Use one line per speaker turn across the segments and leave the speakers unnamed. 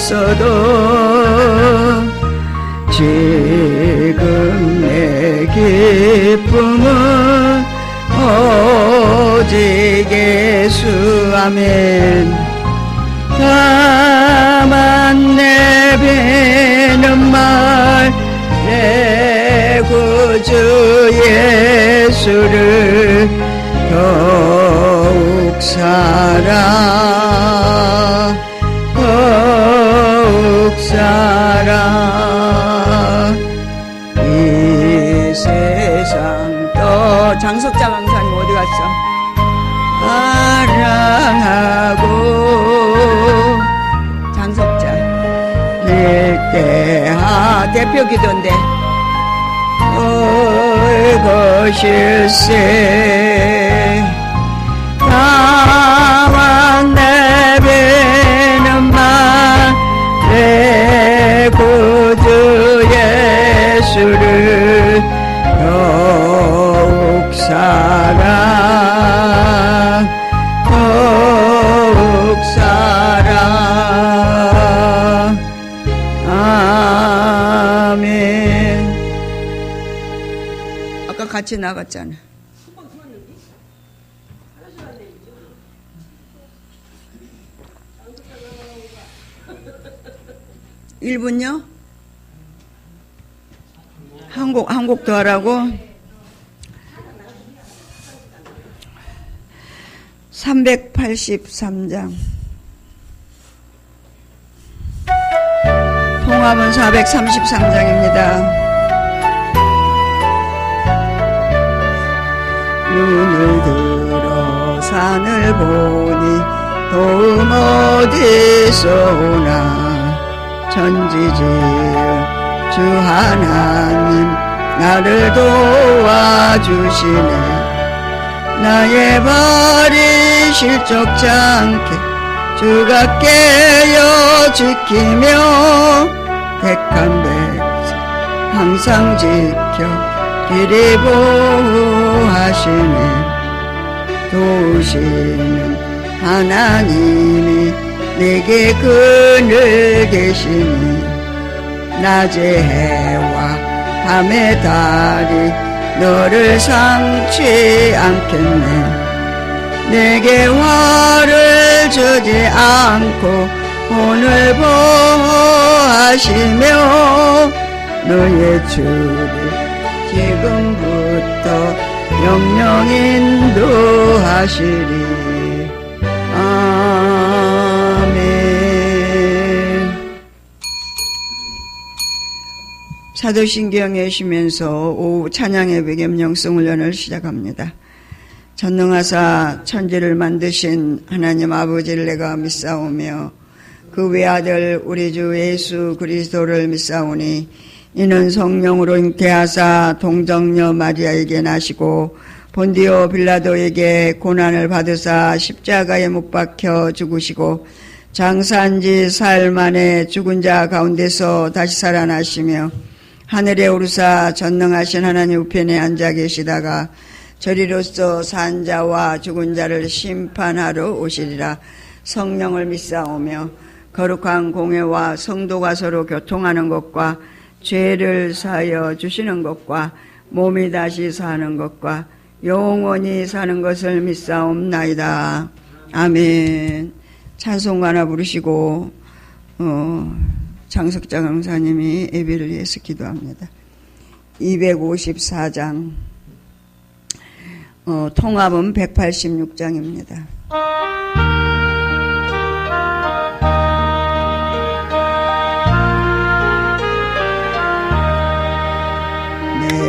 없어도 지금 내 기쁨은 오직 예수. 아멘. 다만 내뱉는 말 내 구주 예수를 더욱 사랑 더욱 사랑. 이 세상 또 장석자 강사님 어디 갔어? 사랑하고 장석자 일대하 대표 기도인데 어이구 실세 다만 내뱉는 말 내 구주 예수를 더욱 사랑 더욱 사랑. 아멘. 아까 같이 나갔잖아. 1분요? 한 곡 더 하라고? 383장. 통합은 433장입니다. 눈을 들어 산을 보니 도움 어디서 오나. 천지지은 주 하나님 나를 도와주시네. 나의 발이 실족치 않게 주가 깨어 지키며 택한 백성 항상 지켜 길이 보호하시네. 도우시는 하나님이 내게 그늘 계시니 낮의 해와 밤의 달이 너를 삼지 않겠네. 내게 화를 주지 않고 오늘 보호하시며 너의 주를 지금부터 영영 인도하시리. 사도신경에 쉬면서 오후 찬양의 배경 영성 훈련을 시작합니다. 전능하사 천지를 만드신 하나님 아버지를 내가 믿사오며 그 외아들 우리 주 예수 그리스도를 믿사오니 이는 성령으로 잉태하사 동정녀 마리아에게 나시고 본디오 빌라도에게 고난을 받으사 십자가에 못 박혀 죽으시고 장사한 지 사흘 만에 죽은 자 가운데서 다시 살아나시며 하늘에 오르사 전능하신 하나님 우편에 앉아 계시다가 저리로서 산 자와 죽은 자를 심판하러 오시리라. 성령을 믿사오며 거룩한 공회와 성도가 서로 교통하는 것과 죄를 사하여 주시는 것과 몸이 다시 사는 것과 영원히 사는 것을 믿사옵나이다. 아멘. 찬송가 하나 부르시고 장석자 강사님이 예배를 위해서 기도합니다. 254장 통합은 186장입니다.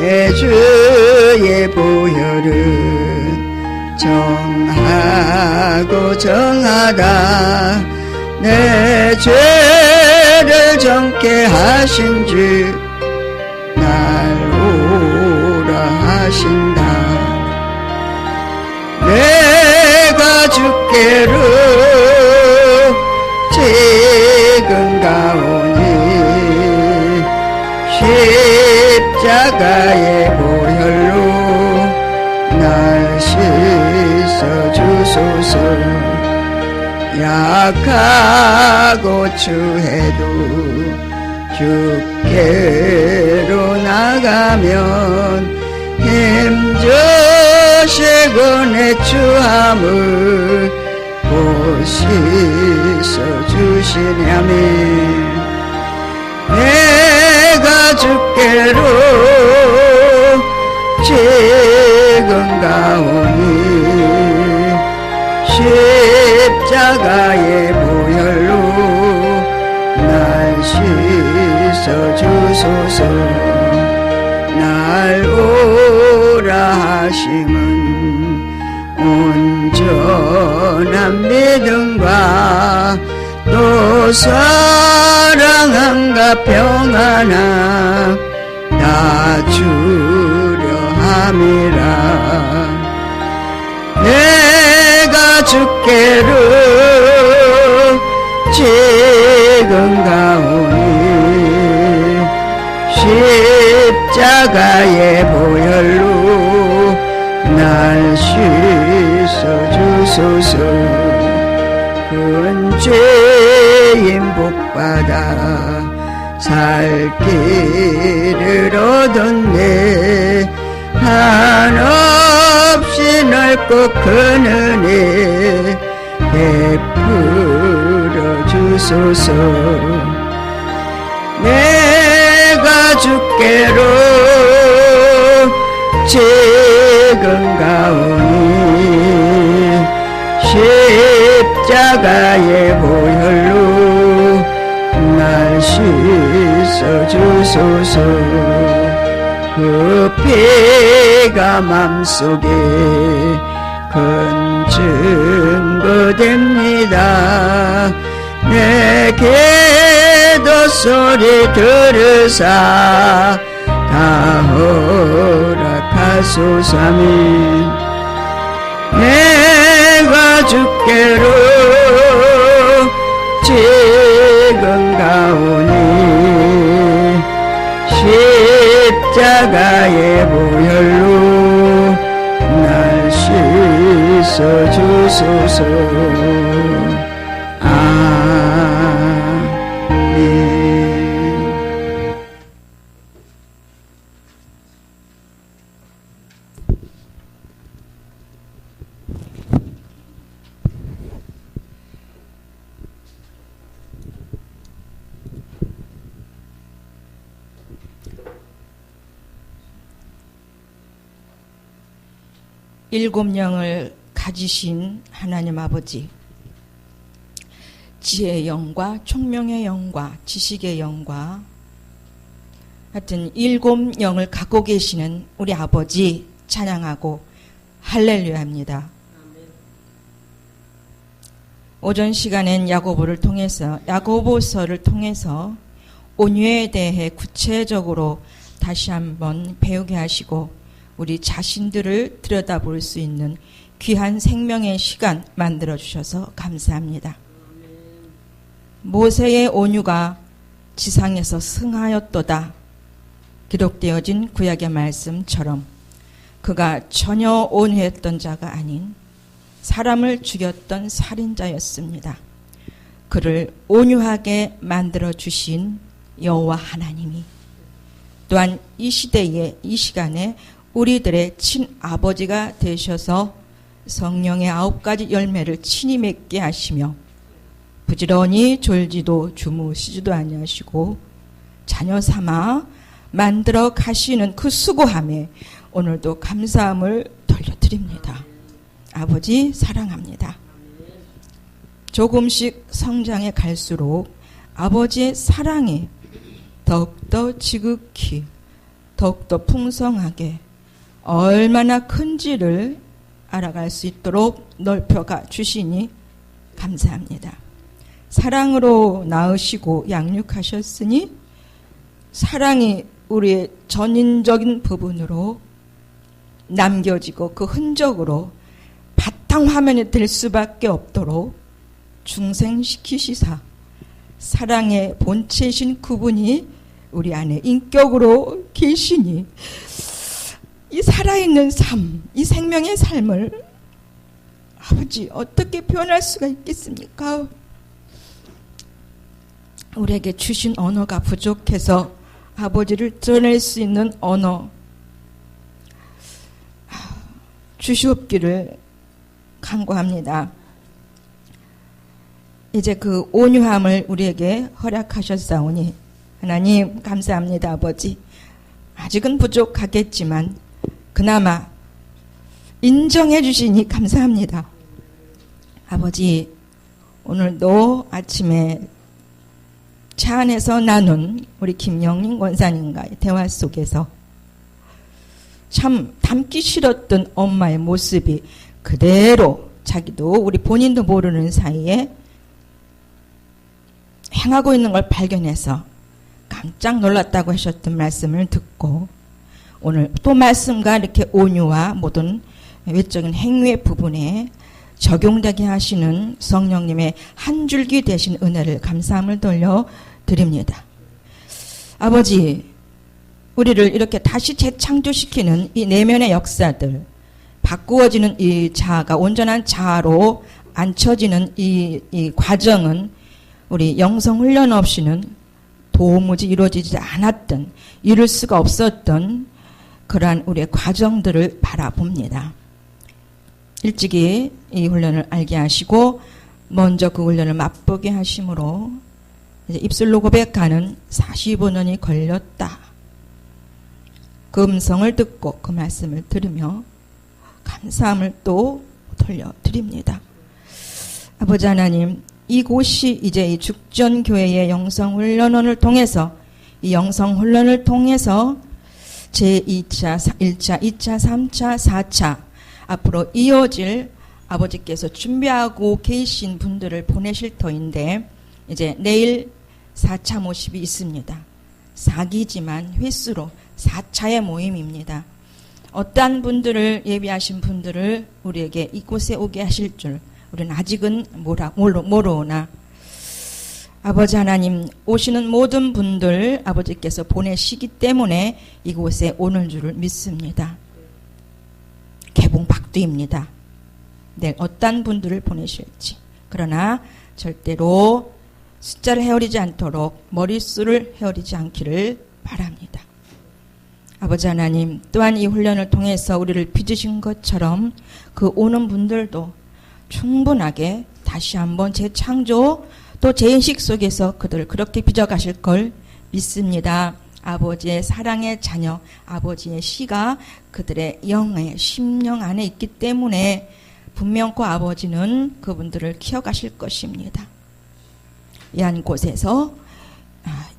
내 주의 보혈은 정하고 정하다. 내 죄를 정케 하신 주 날 오라 하신다. 내가 주께로 지금 가오니 십자가의 보혈로 날 씻어 주소서. 약하고 추해도 주께로 나가면 힘주시고 내 추함을 보시서 주시냐며 내가 주께로 지금 가오니 십자가의 보혈로 날 씻어 주소서 날 오라 하심은 온전한 믿음과 또 사랑함과 평안함 다 주려 함이라 내가 주께로 지금 가오니 십자가의 보혈로 날 씻어 주소서 큰 죄인 복받아 살 길을 얻었네 한없이 넓고 큰 은혜 베풀어 주소서 내가 주께로 지금 가오니 십자가의 보혈로 날 씻어 주소서 그 피가 맘속에 큰 증거됩니다 내 기도 소리 들으사 다 허락하소서면 내가 주께로 지금 가오니 십자가의 보혈로 날 씻어 주소서 아멘
일곱 영을 가지신 하나님 아버지, 지혜의 영과 총명의 영과 지식의 영과 하여튼 일곱 영을 갖고 계시는 우리 아버지 찬양하고 할렐루야 합니다. 오전 시간엔 야고보서를 통해서 온유에 대해 구체적으로 다시 한번 배우게 하시고 우리 자신들을 들여다볼 수 있는 귀한 생명의 시간 만들어주셔서 감사합니다. 모세의 온유가 지상에서 승하였도다 기록되어진 구약의 말씀처럼 그가 전혀 온유했던 자가 아닌 사람을 죽였던 살인자였습니다. 그를 온유하게 만들어주신 여호와 하나님이 또한 이 시대에 이 시간에 우리들의 친아버지가 되셔서 성령의 9가지 열매를 친히 맺게 하시며 부지런히 졸지도 주무시지도 아니하시고 자녀 삼아 만들어 가시는 그 수고함에 오늘도 감사함을 돌려드립니다. 아버지 사랑합니다. 조금씩 성장해 갈수록 아버지의 사랑이 더욱더 지극히 더욱더 풍성하게 얼마나 큰지를 알아갈 수 있도록 넓혀가 주시니 감사합니다. 사랑으로 낳으시고 양육하셨으니 사랑이 우리의 전인적인 부분으로 남겨지고 그 흔적으로 바탕화면이 될 수밖에 없도록 중생시키시사 사랑의 본체이신 그분이 우리 안에 인격으로 계시니 이 살아있는 삶, 이 생명의 삶을 아버지, 어떻게 표현할 수가 있겠습니까? 우리에게 주신 언어가 부족해서 아버지를 드러낼 수 있는 언어 주시옵기를 간구합니다. 이제 그 온유함을 우리에게 허락하셨사오니 하나님 감사합니다. 아버지, 아직은 부족하겠지만 그나마 인정해 주시니 감사합니다. 아버지, 오늘도 아침에 차 안에서 나눈 우리 김영린 권사님과의 대화 속에서 참 닮기 싫었던 엄마의 모습이 그대로 자기도 우리 본인도 모르는 사이에 행하고 있는 걸 발견해서 깜짝 놀랐다고 하셨던 말씀을 듣고 오늘 또 말씀과 이렇게 온유와 모든 외적인 행위의 부분에 적용되게 하시는 성령님의 한 줄기 되신 은혜를 감사함을 돌려드립니다. 아버지, 우리를 이렇게 다시 재창조시키는 이 내면의 역사들, 바꾸어지는 이 자아가 온전한 자아로 앉혀지는 이 과정은 우리 영성훈련 없이는 도무지 이루어지지 않았던, 이룰 수가 없었던 그러한 우리의 과정들을 바라봅니다. 일찍이 이 훈련을 알게 하시고 먼저 그 훈련을 맛보게 하심으로 이제 입술로 고백하는 45년이 걸렸다. 그 음성을 듣고 그 말씀을 들으며 감사함을 또 돌려드립니다. 아버지 하나님, 이곳이 이제 이 죽전교회의 영성훈련원을 통해서 이 영성훈련을 통해서 제2차, 1차, 2차, 3차, 4차 앞으로 이어질 아버지께서 준비하고 계신 분들을 보내실 터인데 이제 내일 4차 모집이 있습니다. 4기지만 횟수로 4차의 모임입니다. 어떠한 분들을 예비하신 분들을 우리에게 이곳에 오게 하실 줄 우리는 아직은 모르오나 아버지 하나님, 오시는 모든 분들 아버지께서 보내시기 때문에 이곳에 오는 줄을 믿습니다. 개봉박두입니다. 내일 어떤 분들을 보내실지. 그러나 절대로 숫자를 헤아리지 않도록 머릿수를 헤아리지 않기를 바랍니다. 아버지 하나님, 또한 이 훈련을 통해서 우리를 빚으신 것처럼 그 오는 분들도 충분하게 다시 한번 재창조 또 재인식 속에서 그들을 그렇게 빚어가실 걸 믿습니다. 아버지의 사랑의 자녀, 아버지의 씨가 그들의 영의 심령 안에 있기 때문에 분명코 아버지는 그분들을 키워가실 것입니다. 이 한 곳에서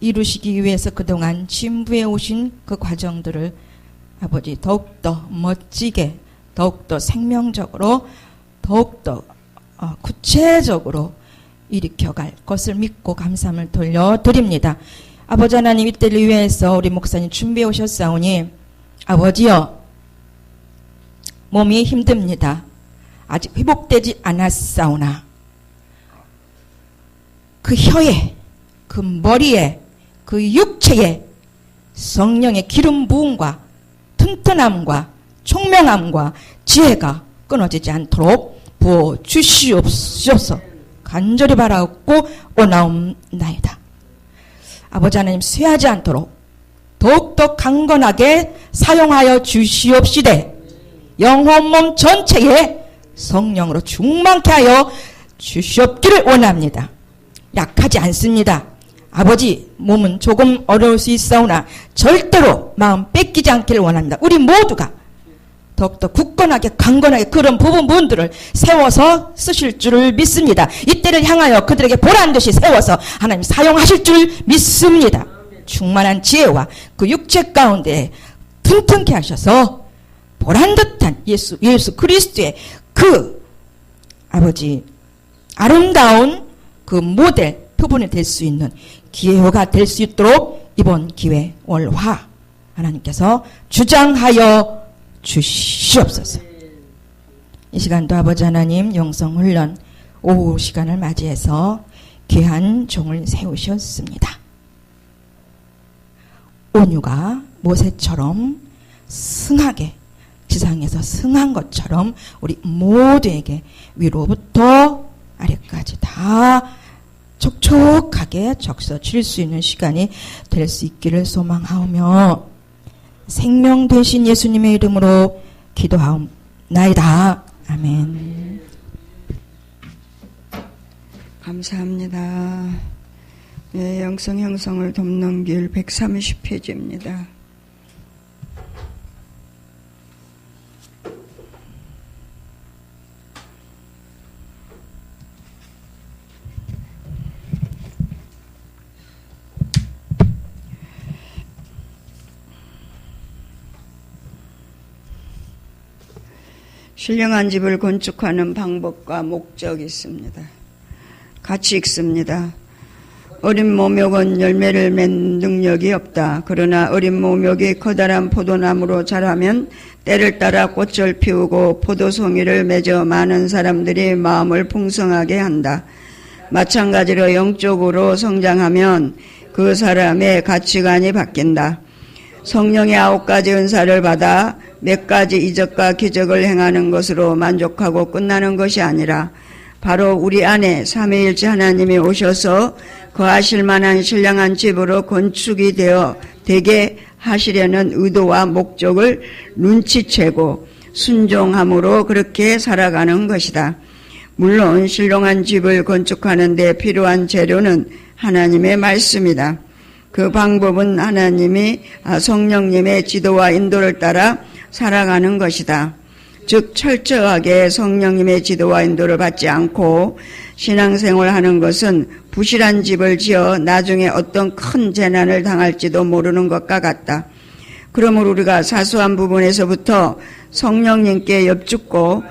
이루시기 위해서 그동안 진부해 오신 그 과정들을 아버지 더욱더 멋지게, 더욱더 생명적으로, 더욱더 구체적으로 일으켜갈 것을 믿고 감사함을 돌려드립니다. 아버지 하나님, 이때를 위해서 우리 목사님 준비해 오셨사오니 아버지여, 몸이 힘듭니다. 아직 회복되지 않았사오나 그 혀에, 그 머리에, 그 육체에 성령의 기름 부음과 튼튼함과 총명함과 지혜가 끊어지지 않도록 부어 주시옵소서 간절히 바라옵고 오나옵나이다. 아버지 하나님, 쇠하지 않도록 더욱더 강건하게 사용하여 주시옵시되 영혼 몸 전체에 성령으로 충만케 하여 주시옵기를 원합니다. 약하지 않습니다. 아버지, 몸은 조금 어려울 수 있사오나 절대로 마음 뺏기지 않기를 원합니다. 우리 모두가 더욱더 굳건하게 강건하게 그런 부분들을 세워서 쓰실 줄을 믿습니다. 이때를 향하여 그들에게 보란듯이 세워서 하나님 사용하실 줄 믿습니다. 충만한 지혜와 그 육체 가운데 튼튼케 하셔서 보란듯한 예수 그리스도의 그 아버지 아름다운 그 모델 표본이 될 수 있는 기회가 될 수 있도록 이번 기회 월화 하나님께서 주장하여 주시옵소서. 이 시간도 아버지 하나님 영성훈련 오후 시간을 맞이해서 귀한 종을 세우셨습니다. 온유가 모세처럼 승하게 지상에서 승한 것처럼 우리 모두에게 위로부터 아래까지 다 촉촉하게 적셔질 수 있는 시간이 될 수 있기를 소망하오며 생명 되신 예수님의 이름으로 기도하옵나이다. 아멘.
감사합니다. 네, 영성 형성을 돕는 길 130페이지입니다. 신령한 집을 건축하는 방법과 목적이 있습니다. 같이 읽습니다. 어린 모묘은 열매를 맺는 능력이 없다. 그러나 어린 모묘이 커다란 포도나무로 자라면 때를 따라 꽃을 피우고 포도송이를 맺어 많은 사람들이 마음을 풍성하게 한다. 마찬가지로 영적으로 성장하면 그 사람의 가치관이 바뀐다. 성령의 9가지 은사를 받아 몇 가지 이적과 기적을 행하는 것으로 만족하고 끝나는 것이 아니라 바로 우리 안에 삼위일체 하나님이 오셔서 거하실 만한 신령한 집으로 건축이 되게 하시려는 의도와 목적을 눈치채고 순종함으로 그렇게 살아가는 것이다. 물론 신령한 집을 건축하는 데 필요한 재료는 하나님의 말씀이다. 그 방법은 성령님의 지도와 인도를 따라 살아가는 것이다. 즉 철저하게 성령님의 지도와 인도를 받지 않고 신앙생활하는 것은 부실한 집을 지어 나중에 어떤 큰 재난을 당할지도 모르는 것과 같다. 그러므로 우리가 사소한 부분에서부터 성령님께 엽죽고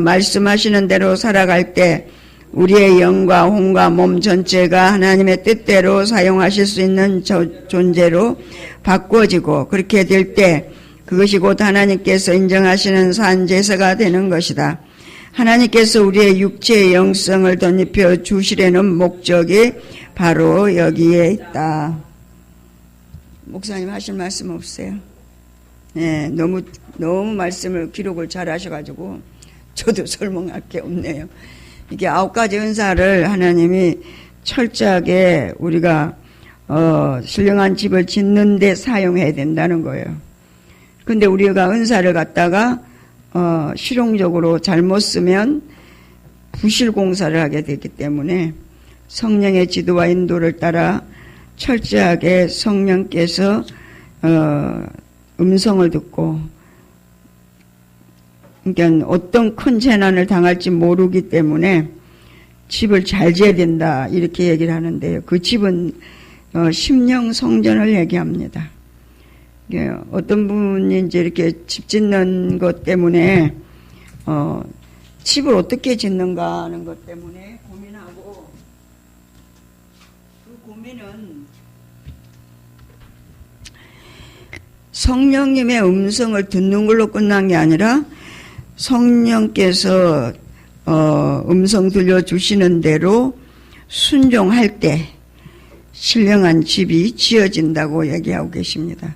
말씀하시는 대로 살아갈 때 우리의 영과 혼과 몸 전체가 하나님의 뜻대로 사용하실 수 있는 존재로 바꿔지고 그렇게 될 때 그것이 곧 하나님께서 인정하시는 산제사가 되는 것이다. 하나님께서 우리의 육체의 영성을 덧입혀 주시려는 목적이 바로 여기에 있다. 목사님 하실 말씀 없어요? 네, 너무 말씀을 기록을 잘 하셔가지고 저도 설명할 게 없네요. 이게 9가지 은사를 하나님이 철저하게 우리가 신령한 집을 짓는 데 사용해야 된다는 거예요. 근데 우리가 은사를 갖다가 실용적으로 잘못 쓰면 부실 공사를 하게 되기 때문에 성령의 지도와 인도를 따라 철저하게 성령께서 음성을 듣고, 그러니까 어떤 큰 재난을 당할지 모르기 때문에 집을 잘 지어야 된다 이렇게 얘기를 하는데요. 그 집은 심령 성전을 얘기합니다. 어떤 분이 이제 이렇게 집 짓는 것 때문에 집을 어떻게 짓는가 하는 것 때문에 고민하고, 그 고민은 성령님의 음성을 듣는 걸로 끝난 게 아니라 성령께서 음성 들려주시는 대로 순종할 때 신령한 집이 지어진다고 얘기하고 계십니다.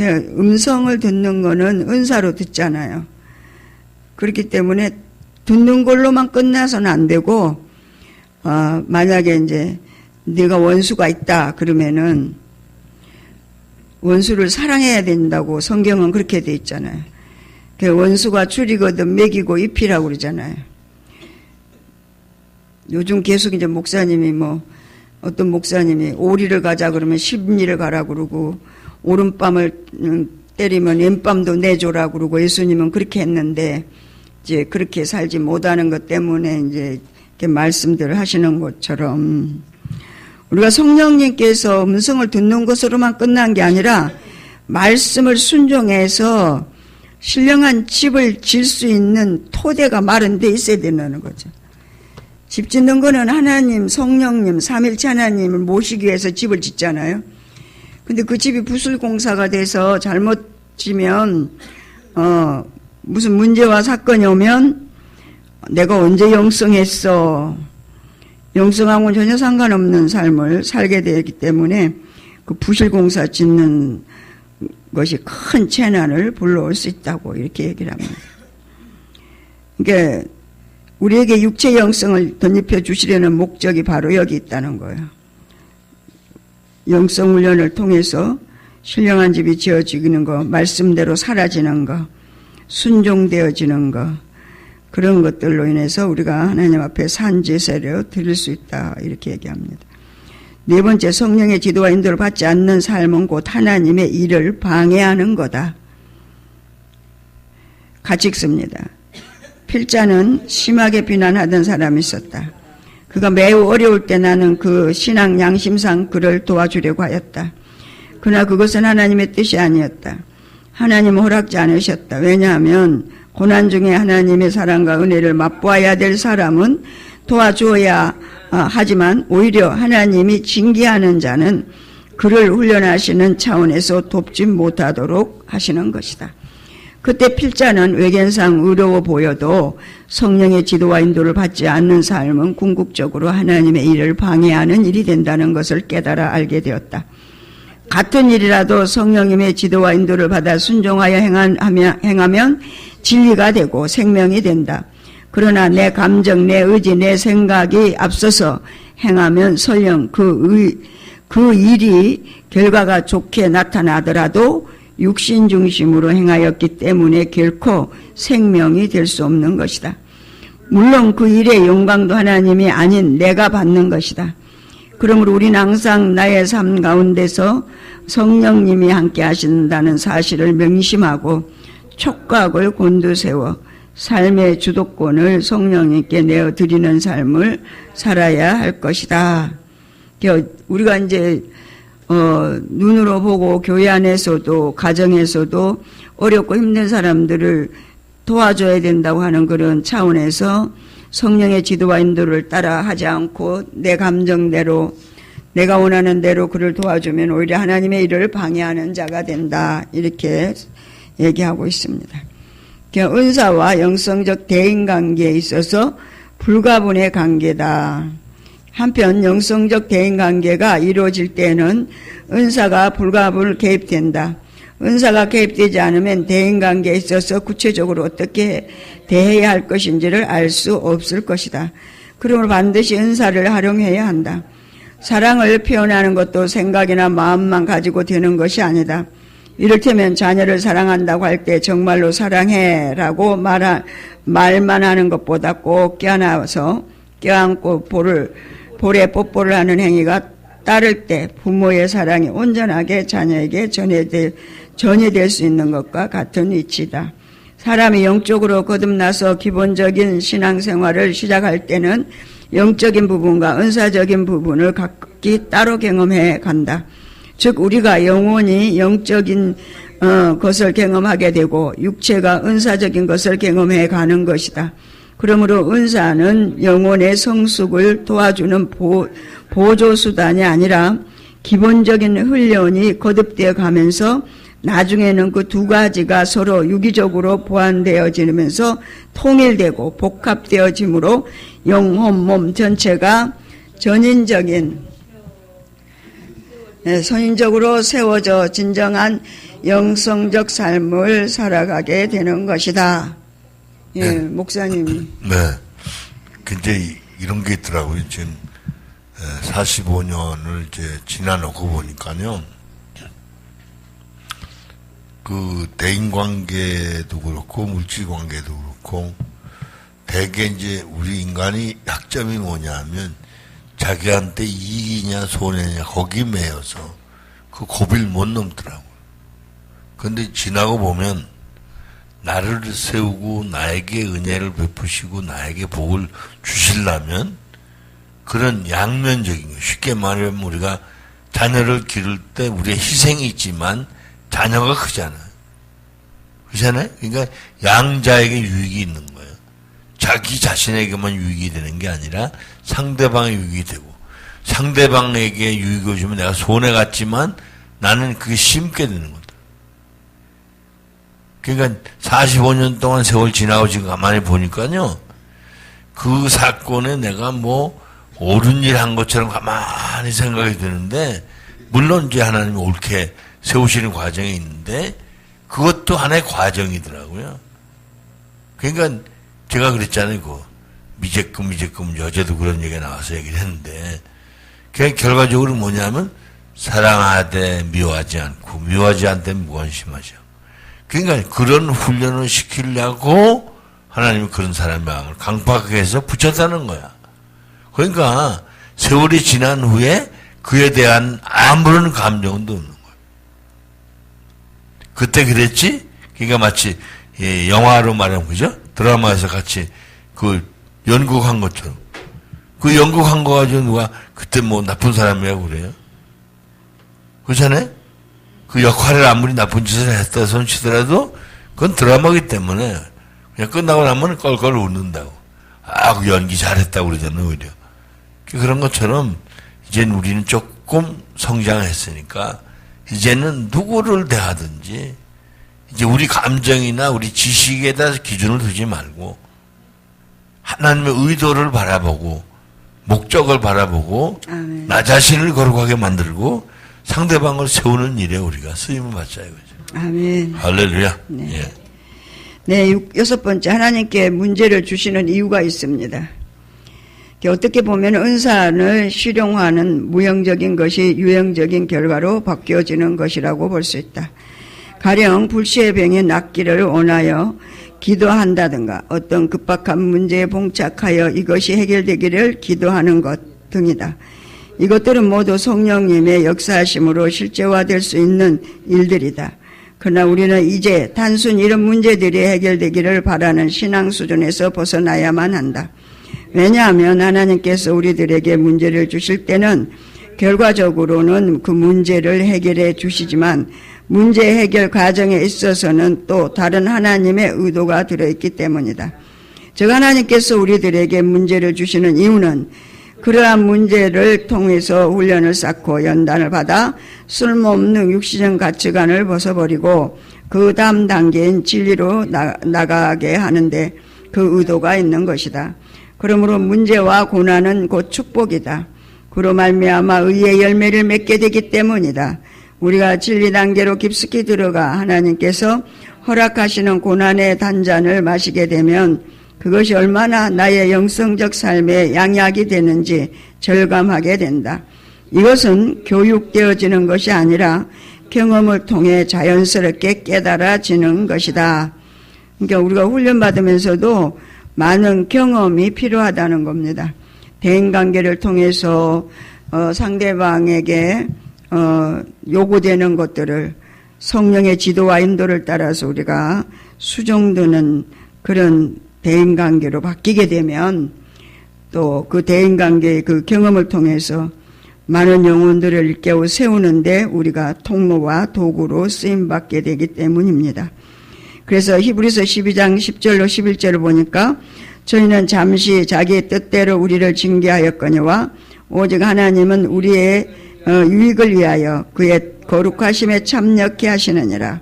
음성을 듣는 거는 은사로 듣잖아요. 그렇기 때문에 듣는 걸로만 끝나서는 안 되고, 만약에 이제 네가 원수가 있다 그러면은 원수를 사랑해야 된다고 성경은 그렇게 돼 있잖아요. 원수가 줄이거든 먹이고 입히라고 그러잖아요. 요즘 계속 이제 목사님이 어떤 목사님이 오리를 가자 그러면 십리를 가라 그러고, 오른밤을 때리면 왼밤도 내줘라 그러고, 예수님은 그렇게 했는데 이제 그렇게 살지 못하는 것 때문에 이제 이렇게 말씀들을 하시는 것처럼 우리가 성령님께서 음성을 듣는 것으로만 끝난 게 아니라 말씀을 순종해서 신령한 집을 질 수 있는 토대가 마련돼 있어야 된다는 거죠. 집 짓는 거는 하나님, 성령님, 삼일체 하나님을 모시기 위해서 집을 짓잖아요. 근데 그 집이 부술공사가 돼서 잘못 지면 무슨 문제와 사건이 오면 내가 언제 영성했어, 영성하고는 전혀 상관없는 삶을 살게 되기 때문에 그 부실공사 짓는 것이 큰 재난을 불러올 수 있다고 이렇게 얘기를 합니다. 그러니까 우리에게 육체 영성을 덧입혀 주시려는 목적이 바로 여기 있다는 거예요. 영성 훈련을 통해서 신령한 집이 지어지는 거, 말씀대로 사라지는 거, 순종되어지는 거, 그런 것들로 인해서 우리가 하나님 앞에 산제사를 드릴 수 있다 이렇게 얘기합니다. 네 번째, 성령의 지도와 인도를 받지 않는 삶은 곧 하나님의 일을 방해하는 거다. 같이 읽습니다. 필자는 심하게 비난하던 사람이 있었다. 그가 매우 어려울 때 나는 그 신앙 양심상 그를 도와주려고 하였다. 그러나 그것은 하나님의 뜻이 아니었다. 하나님은 허락지 않으셨다. 왜냐하면 고난 중에 하나님의 사랑과 은혜를 맛보아야 될 사람은 도와주어야 하지만 오히려 하나님이 징계하는 자는 그를 훈련하시는 차원에서 돕지 못하도록 하시는 것이다. 그때 필자는 외견상 의로워 보여도 성령의 지도와 인도를 받지 않는 삶은 궁극적으로 하나님의 일을 방해하는 일이 된다는 것을 깨달아 알게 되었다. 같은 일이라도 성령님의 지도와 인도를 받아 순종하여 행하면 진리가 되고 생명이 된다. 그러나 내 감정, 내 의지, 내 생각이 앞서서 행하면 설령 그 일이 결과가 좋게 나타나더라도 육신 중심으로 행하였기 때문에 결코 생명이 될 수 없는 것이다. 물론 그 일의 영광도 하나님이 아닌 내가 받는 것이다. 그러므로 우리는 항상 나의 삶 가운데서 성령님이 함께 하신다는 사실을 명심하고 촉각을 곤두세워 삶의 주도권을 성령님께 내어드리는 삶을 살아야 할 것이다. 우리가 이제 눈으로 보고 교회 안에서도 가정에서도 어렵고 힘든 사람들을 도와줘야 된다고 하는 그런 차원에서 성령의 지도와 인도를 따라 하지 않고 내 감정대로 내가 원하는 대로 그를 도와주면 오히려 하나님의 일을 방해하는 자가 된다 이렇게 얘기하고 있습니다. 은사와 영성적 대인관계에 있어서 불가분의 관계다. 한편 영성적 대인관계가 이루어질 때는 은사가 불가분을 개입된다. 은사가 개입되지 않으면 대인관계에 있어서 구체적으로 어떻게 대해야 할 것인지를 알 수 없을 것이다. 그러므로 반드시 은사를 활용해야 한다. 사랑을 표현하는 것도 생각이나 마음만 가지고 되는 것이 아니다. 이를테면 자녀를 사랑한다고 할 때 정말로 사랑해라고 말만 하는 것보다 꼭 껴안아서 껴안고 볼에 뽀뽀를 하는 행위가 따를 때 부모의 사랑이 온전하게 자녀에게 전해될 수 있는 것과 같은 위치다. 사람이 영적으로 거듭나서 기본적인 신앙생활을 시작할 때는 영적인 부분과 은사적인 부분을 각기 따로 경험해 간다. 즉 우리가 영혼이 영적인 것을 경험하게 되고 육체가 은사적인 것을 경험해 가는 것이다. 그러므로 은사는 영혼의 성숙을 도와주는 보조수단이 아니라 기본적인 훈련이 거듭되어 가면서 나중에는 그 두 가지가 서로 유기적으로 보완되어지면서 통일되고 복합되어지므로 영혼, 몸 전체가 선인적으로 세워져 진정한 영성적 삶을 살아가게 되는 것이다. 예, 네. 목사님이.
네. 굉장히 이런 게 있더라고요. 지금 45년을 이제 지나놓고 보니까요. 그 대인관계도 그렇고 물질관계도 그렇고 대개 이제 우리 인간이 약점이 뭐냐면 자기한테 이익이냐 손해냐 거기 매여서 그 고비를 못 넘더라고요. 그런데 지나고 보면 나를 세우고 나에게 은혜를 베푸시고 나에게 복을 주시려면 그런 양면적인 거, 쉽게 말하면 우리가 자녀를 기를 때 우리의 희생이 있지만 자녀가 크잖아요. 그렇잖아요? 그러니까 양자에게 유익이 있는 거예요. 자기 자신에게만 유익이 되는 게 아니라 상대방에 유익이 되고 상대방에게 유익을 주면 내가 손해 갔지만 나는 그게 심게 되는 거다. 그러니까 45년 동안 세월 지나고 지금 가만히 보니까요. 그 사건에 내가 뭐 옳은 일 한 것처럼 가만히 생각이 드는데 물론 이제 하나님이 옳게 세우시는 과정이 있는데 그것도 하나의 과정이더라고요. 그러니까 제가 그랬잖아요. 그 미제금 여자도 그런 얘기가 나와서 얘기를 했는데 그냥 결과적으로 뭐냐면 사랑하되 미워하지 않고 미워하지 않되 무관심하죠. 그러니까 그런 훈련을 시키려고 하나님이 그런 사람의 마음을 강팍하게 해서 붙였다는 거야. 그러니까 세월이 지난 후에 그에 대한 아무런 감정도 없는 거야. 그때 그랬지? 그러니까 마치 영화로 말하면 그죠? 드라마에서 같이 그 연극한 것처럼. 그 연극한 거 가지고 누가 그때 뭐 나쁜 사람이라고 그래요? 그렇잖아요? 그 역할을 아무리 나쁜 짓을 했다 손 치더라도 그건 드라마기 때문에 그냥 끝나고 나면 껄껄 웃는다고. 아, 그 연기 잘했다고 그러잖아요, 오히려. 그런 것처럼 이제는 우리는 조금 성장했으니까 이제는 누구를 대하든지 이제 우리 감정이나 우리 지식에다 기준을 두지 말고 하나님의 의도를 바라보고 목적을 바라보고
아멘.
나 자신을 거룩하게 만들고 상대방을 세우는 일에 우리가 쓰임을 받자 이거죠.
아멘.
할렐루야.
네.
예.
네, 여섯 번째, 하나님께 문제를 주시는 이유가 있습니다. 어떻게 보면 은사를 실용화하는 무형적인 것이 유형적인 결과로 바뀌어지는 것이라고 볼 수 있다. 가령 불시의 병이 낫기를 원하여 기도한다든가 어떤 급박한 문제에 봉착하여 이것이 해결되기를 기도하는 것 등이다. 이것들은 모두 성령님의 역사하심으로 실제화될 수 있는 일들이다. 그러나 우리는 이제 단순히 이런 문제들이 해결되기를 바라는 신앙 수준에서 벗어나야만 한다. 왜냐하면 하나님께서 우리들에게 문제를 주실 때는 결과적으로는 그 문제를 해결해 주시지만 문제 해결 과정에 있어서는 또 다른 하나님의 의도가 들어있기 때문이다. 즉 하나님께서 우리들에게 문제를 주시는 이유는 그러한 문제를 통해서 훈련을 쌓고 연단을 받아 쓸모없는 육신적 가치관을 벗어버리고 그 다음 단계인 진리로 나가게 하는데 그 의도가 있는 것이다. 그러므로 문제와 고난은 곧 축복이다. 그로 말미암아 의의 열매를 맺게 되기 때문이다. 우리가 진리 단계로 깊숙이 들어가 하나님께서 허락하시는 고난의 단잔을 마시게 되면 그것이 얼마나 나의 영성적 삶에 양약이 되는지 절감하게 된다. 이것은 교육되어지는 것이 아니라 경험을 통해 자연스럽게 깨달아지는 것이다. 그러니까 우리가 훈련받으면서도 많은 경험이 필요하다는 겁니다. 대인관계를 통해서 상대방에게 요구되는 것들을 성령의 지도와 인도를 따라서 우리가 수정되는 그런 대인관계로 바뀌게 되면 또 그 대인관계의 그 경험을 통해서 많은 영혼들을 일깨워 세우는데 우리가 통로와 도구로 쓰임받게 되기 때문입니다. 그래서 히브리서 12장 10절로 11절을 보니까 저희는 잠시 자기의 뜻대로 우리를 징계하였거니와 오직 하나님은 우리의 유익을 위하여 그의 거룩하심에 참여케 하시느니라.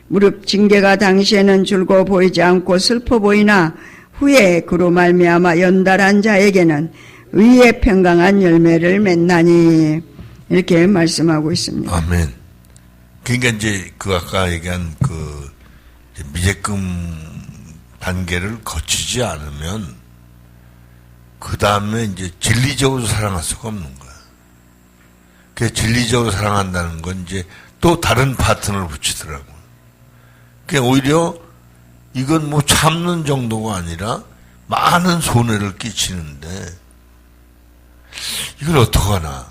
무릇 징계가 당시에는 줄고 보이지 않고 슬퍼 보이나 후에 그로 말미암아 연달한 자에게는 의의 평강한 열매를 맺나니 이렇게 말씀하고 있습니다.
아멘. 그러니까 이제 그 아까 얘기한 그 미제금 단계를 거치지 않으면 그 다음에 이제 진리적으로 사랑할 수가 없는 거야. 그 진리적으로 사랑한다는 건 이제 또 다른 파트너를 붙이더라고. 그 오히려 이건 뭐 참는 정도가 아니라 많은 손해를 끼치는데 이걸 어떡하나.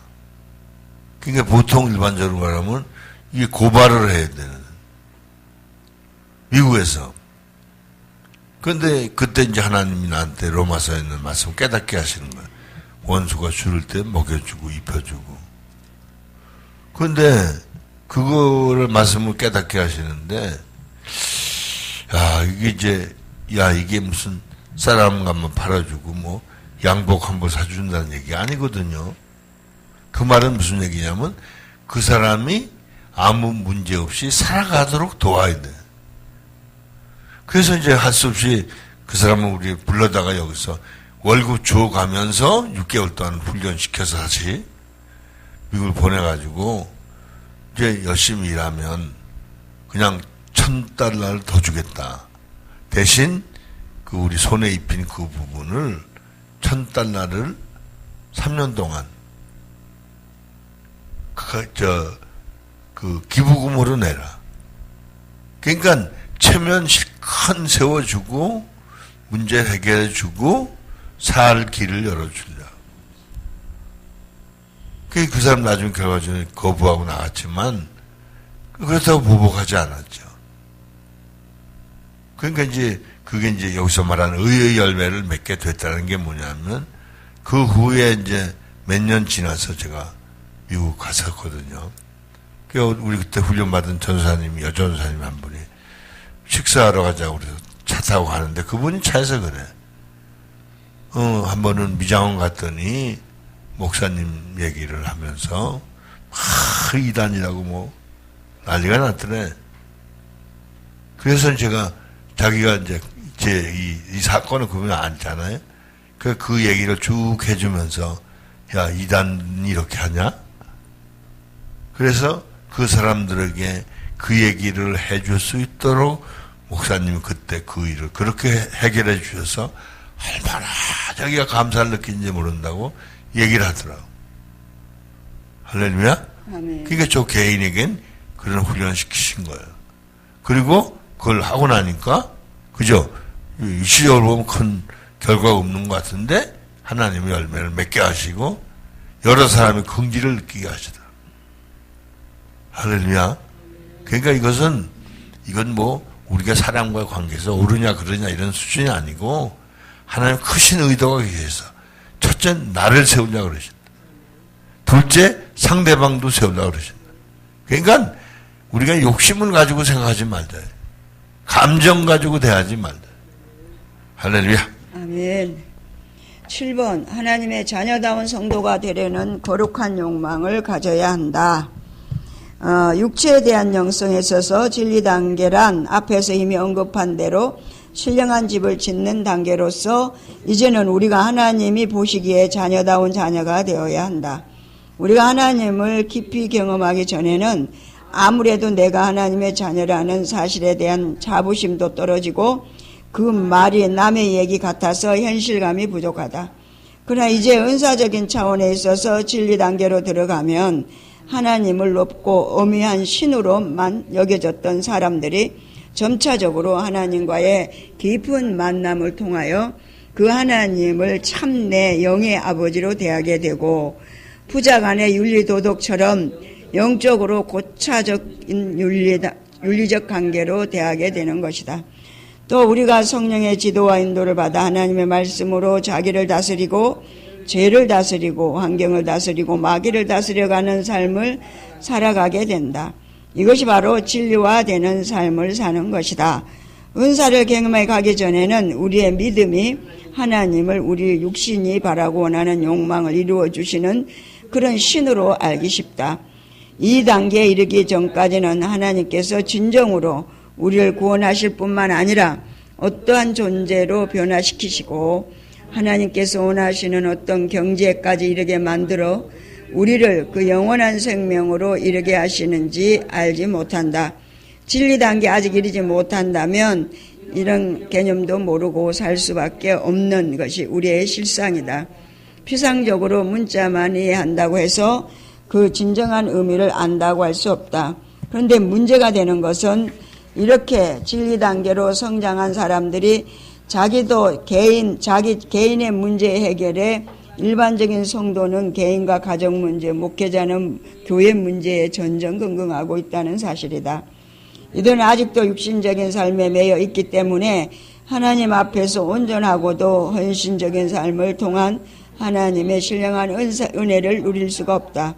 그러니까 보통 일반적으로 말하면 이게 고발을 해야 되는. 미국에서. 그런데 그때 이제 하나님이 나한테 로마서에 있는 말씀 깨닫게 하시는 거예요. 원수가 줄을 때 먹여주고 입혀주고. 그런데 그거를 말씀을 깨닫게 하시는데 야 이게 이제 이게 무슨 쌀 한번 팔아주고 뭐 양복 한 벌 사준다는 얘기 아니거든요. 그 말은 무슨 얘기냐면 그 사람이 아무 문제 없이 살아가도록 도와야 돼. 그래서 이제 할 수 없이 그 사람을 우리 불러다가 여기서 월급 줘가면서 6개월 동안 훈련시켜서 다시 미국을 보내가지고 이제 열심히 일하면 그냥 $1,000를 더 주겠다. 대신 그 우리 손에 입힌 그 부분을 $1,000를 3년 동안 그 기부금으로 내라. 그러니까 체면 실컷 세워주고 문제 해결해주고 살 길을 열어주려. 그 사람 나중에 결과적으로 거부하고 나갔지만 그렇다고 보복하지 않았죠. 그러니까 이제 그게 이제 여기서 말하는 의의 열매를 맺게 됐다는 게 뭐냐면 그 후에 이제 몇 년 지나서 제가 미국 갔었거든요. 우리 그때 훈련받은 전사님이 여전사님 한 분이 식사하러 가자고 그래서 차 타고 가는데 그분이 차에서 그래. 한 번은 미장원 갔더니 목사님 얘기를 하면서 이단이라고 뭐 난리가 났더래. 그래서 제가 자기가 이제 이 사건을 그분이 알잖아요. 그 얘기를 쭉 해주면서 야 이단이 이렇게 하냐? 그래서 그 사람들에게 그 얘기를 해줄 수 있도록 목사님이 그때 그 일을 그렇게 해결해 주셔서 얼마나 자기가 감사를 느낀지 모른다고 얘기를 하더라고. 할렐루야?
아멘.
그러니까 저 개인에겐 그런 훈련을 시키신 거예요. 그리고 그걸 하고 나니까, 그죠? 일시적으로 보면 큰 결과가 없는 것 같은데, 하나님의 열매를 맺게 하시고, 여러 사람의 긍지를 느끼게 하시더라고요. 할렐루야? 그러니까 이건 뭐, 우리가 사람과의 관계에서 옳으냐, 그러냐, 이런 수준이 아니고, 하나님 크신 의도가 계셔서, 첫째, 나를 세우려고 그러신다. 둘째, 상대방도 세우려고 그러신다. 그러니까, 우리가 욕심을 가지고 생각하지 말자. 감정 가지고 대하지 말자. 할렐루야.
아멘. 7번, 하나님의 자녀다운 성도가 되려는 거룩한 욕망을 가져야 한다. 육체에 대한 영성에 있어서 진리 단계란 앞에서 이미 언급한 대로 신령한 집을 짓는 단계로서 이제는 우리가 하나님이 보시기에 자녀다운 자녀가 되어야 한다. 우리가 하나님을 깊이 경험하기 전에는 아무래도 내가 하나님의 자녀라는 사실에 대한 자부심도 떨어지고 그 말이 남의 얘기 같아서 현실감이 부족하다. 그러나 이제 은사적인 차원에 있어서 진리 단계로 들어가면 하나님을 높고 엄미한 신으로만 여겨졌던 사람들이 점차적으로 하나님과의 깊은 만남을 통하여 그 하나님을 참내 영의 아버지로 대하게 되고 부자 간의 윤리도덕처럼 영적으로 고차적인 윤리적 관계로 대하게 되는 것이다. 또 우리가 성령의 지도와 인도를 받아 하나님의 말씀으로 자기를 다스리고 죄를 다스리고 환경을 다스리고 마귀를 다스려가는 삶을 살아가게 된다. 이것이 바로 진리화되는 삶을 사는 것이다. 은사를 경험해 가기 전에는 우리의 믿음이 하나님을 우리 육신이 바라고 원하는 욕망을 이루어 주시는 그런 신으로 알기 쉽다. 이 단계에 이르기 전까지는 하나님께서 진정으로 우리를 구원하실 뿐만 아니라 어떠한 존재로 변화시키시고 하나님께서 원하시는 어떤 경지에까지 이르게 만들어 우리를 그 영원한 생명으로 이르게 하시는지 알지 못한다. 진리 단계 아직 이르지 못한다면 이런 개념도 모르고 살 수밖에 없는 것이 우리의 실상이다. 피상적으로 문자만 이해한다고 해서 그 진정한 의미를 안다고 할 수 없다. 그런데 문제가 되는 것은 이렇게 진리 단계로 성장한 사람들이 자기도 자기 개인의 문제 해결에 일반적인 성도는 개인과 가정 문제, 목회자는 교회 문제에 전전긍긍하고 있다는 사실이다. 이들은 아직도 육신적인 삶에 매여 있기 때문에 하나님 앞에서 온전하고도 헌신적인 삶을 통한 하나님의 신령한 은혜를 누릴 수가 없다.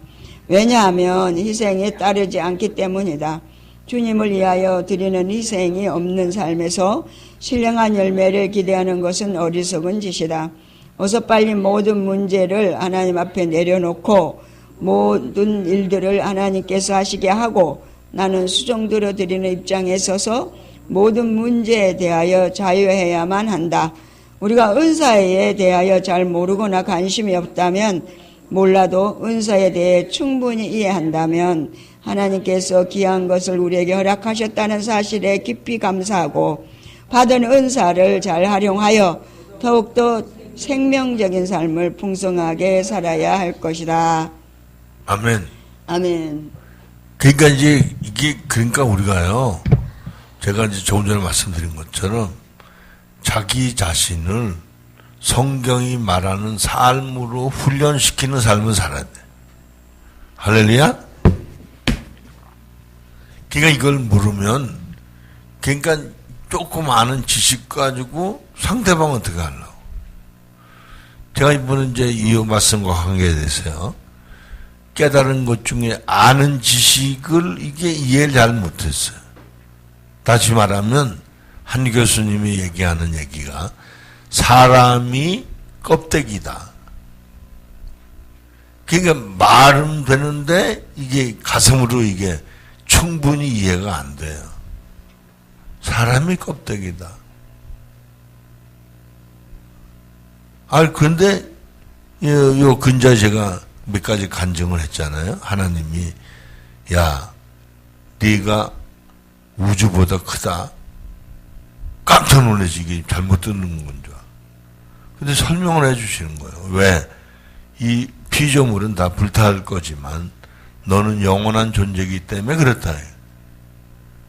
왜냐하면 희생에 따르지 않기 때문이다. 주님을 위하여 드리는 희생이 없는 삶에서 신령한 열매를 기대하는 것은 어리석은 짓이다. 어서 빨리 모든 문제를 하나님 앞에 내려놓고 모든 일들을 하나님께서 하시게 하고 나는 수종 들어드리는 입장에 서서 모든 문제에 대하여 자유해야만 한다. 우리가 은사에 대하여 잘 모르거나 관심이 없다면 몰라도 은사에 대해 충분히 이해한다면 하나님께서 귀한 것을 우리에게 허락하셨다는 사실에 깊이 감사하고 받은 은사를 잘 활용하여 더욱더 생명적인 삶을 풍성하게 살아야 할 것이다.
아멘.
아멘.
그러니까 이제 이게 그러니까 우리가요. 제가 이제 조금 전에 말씀드린 것처럼 자기 자신을 성경이 말하는 삶으로 훈련시키는 삶을 살아야 돼. 할렐루야? 그러니까 이걸 물으면, 그러니까 조금 아는 지식 가지고 상대방 어떻게 하려고. 제가 이번에 이제 이 말씀과 관계에 대해서요. 깨달은 것 중에 아는 지식을 이게 이해를 잘 못했어요. 다시 말하면 한 교수님이 얘기하는 얘기가 사람이 껍데기다. 그러니까 말은 되는데 이게 가슴으로 이게 충분히 이해가 안 돼요. 사람이 껍데기다. 그런데 요 근자에 제가 몇 가지 간증을 했잖아요. 하나님이 야, 네가 우주보다 크다. 깜짝 놀라지. 이게 잘못 듣는 건 줄. 근데 설명을 해 주시는 거예요. 왜? 이 피조물은 다 불탈 거지만 너는 영원한 존재이기 때문에 그렇다.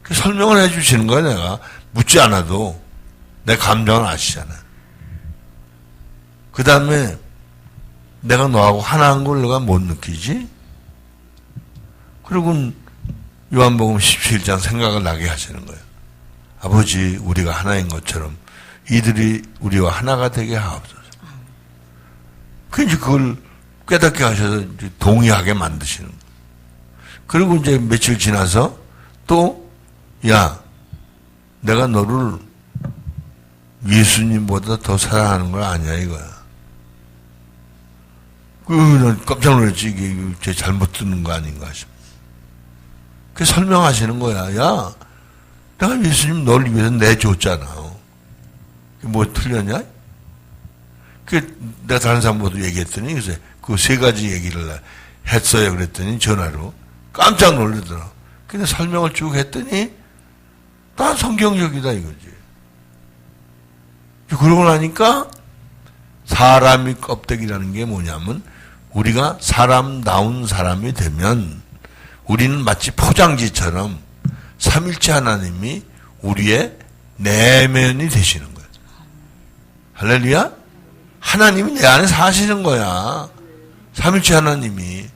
그 설명을 해 주시는 거예요. 내가 묻지 않아도 내 감정을 아시잖아. 그 다음에 내가 너하고 하나인 걸 내가 못 느끼지? 그리고 요한복음 17장 생각을 나게 하시는 거예요. 아버지, 우리가 하나인 것처럼 이들이 우리와 하나가 되게 하옵소서. 그래서 그걸 깨닫게 하셔서 동의하게 만드시는 거예요. 그리고 이제 며칠 지나서 또, 야, 내가 너를 예수님보다 더 사랑하는 거 아니야, 이거야. 난 깜짝 놀랐지. 이게 제 잘못 듣는 거 아닌가 싶어. 그 설명하시는 거야. 야, 내가 예수님 너를 위해서 내줬잖아. 뭐 틀렸냐? 내가 다른 사람보다 얘기했더니, 그래서 그 세 가지 얘기를 했어요. 그랬더니 전화로 깜짝 놀라더라. 근데 설명을 쭉 했더니, 다 성경적이다 이거지. 그러고 나니까 사람이 껍데기라는 게 뭐냐면, 우리가 사람다운 사람이 되면 우리는 마치 포장지처럼 삼일체 하나님이 우리의 내면이 되시는 거예요. 할렐루야? 하나님이 내 안에 사시는 거야. 삼일체 하나님이.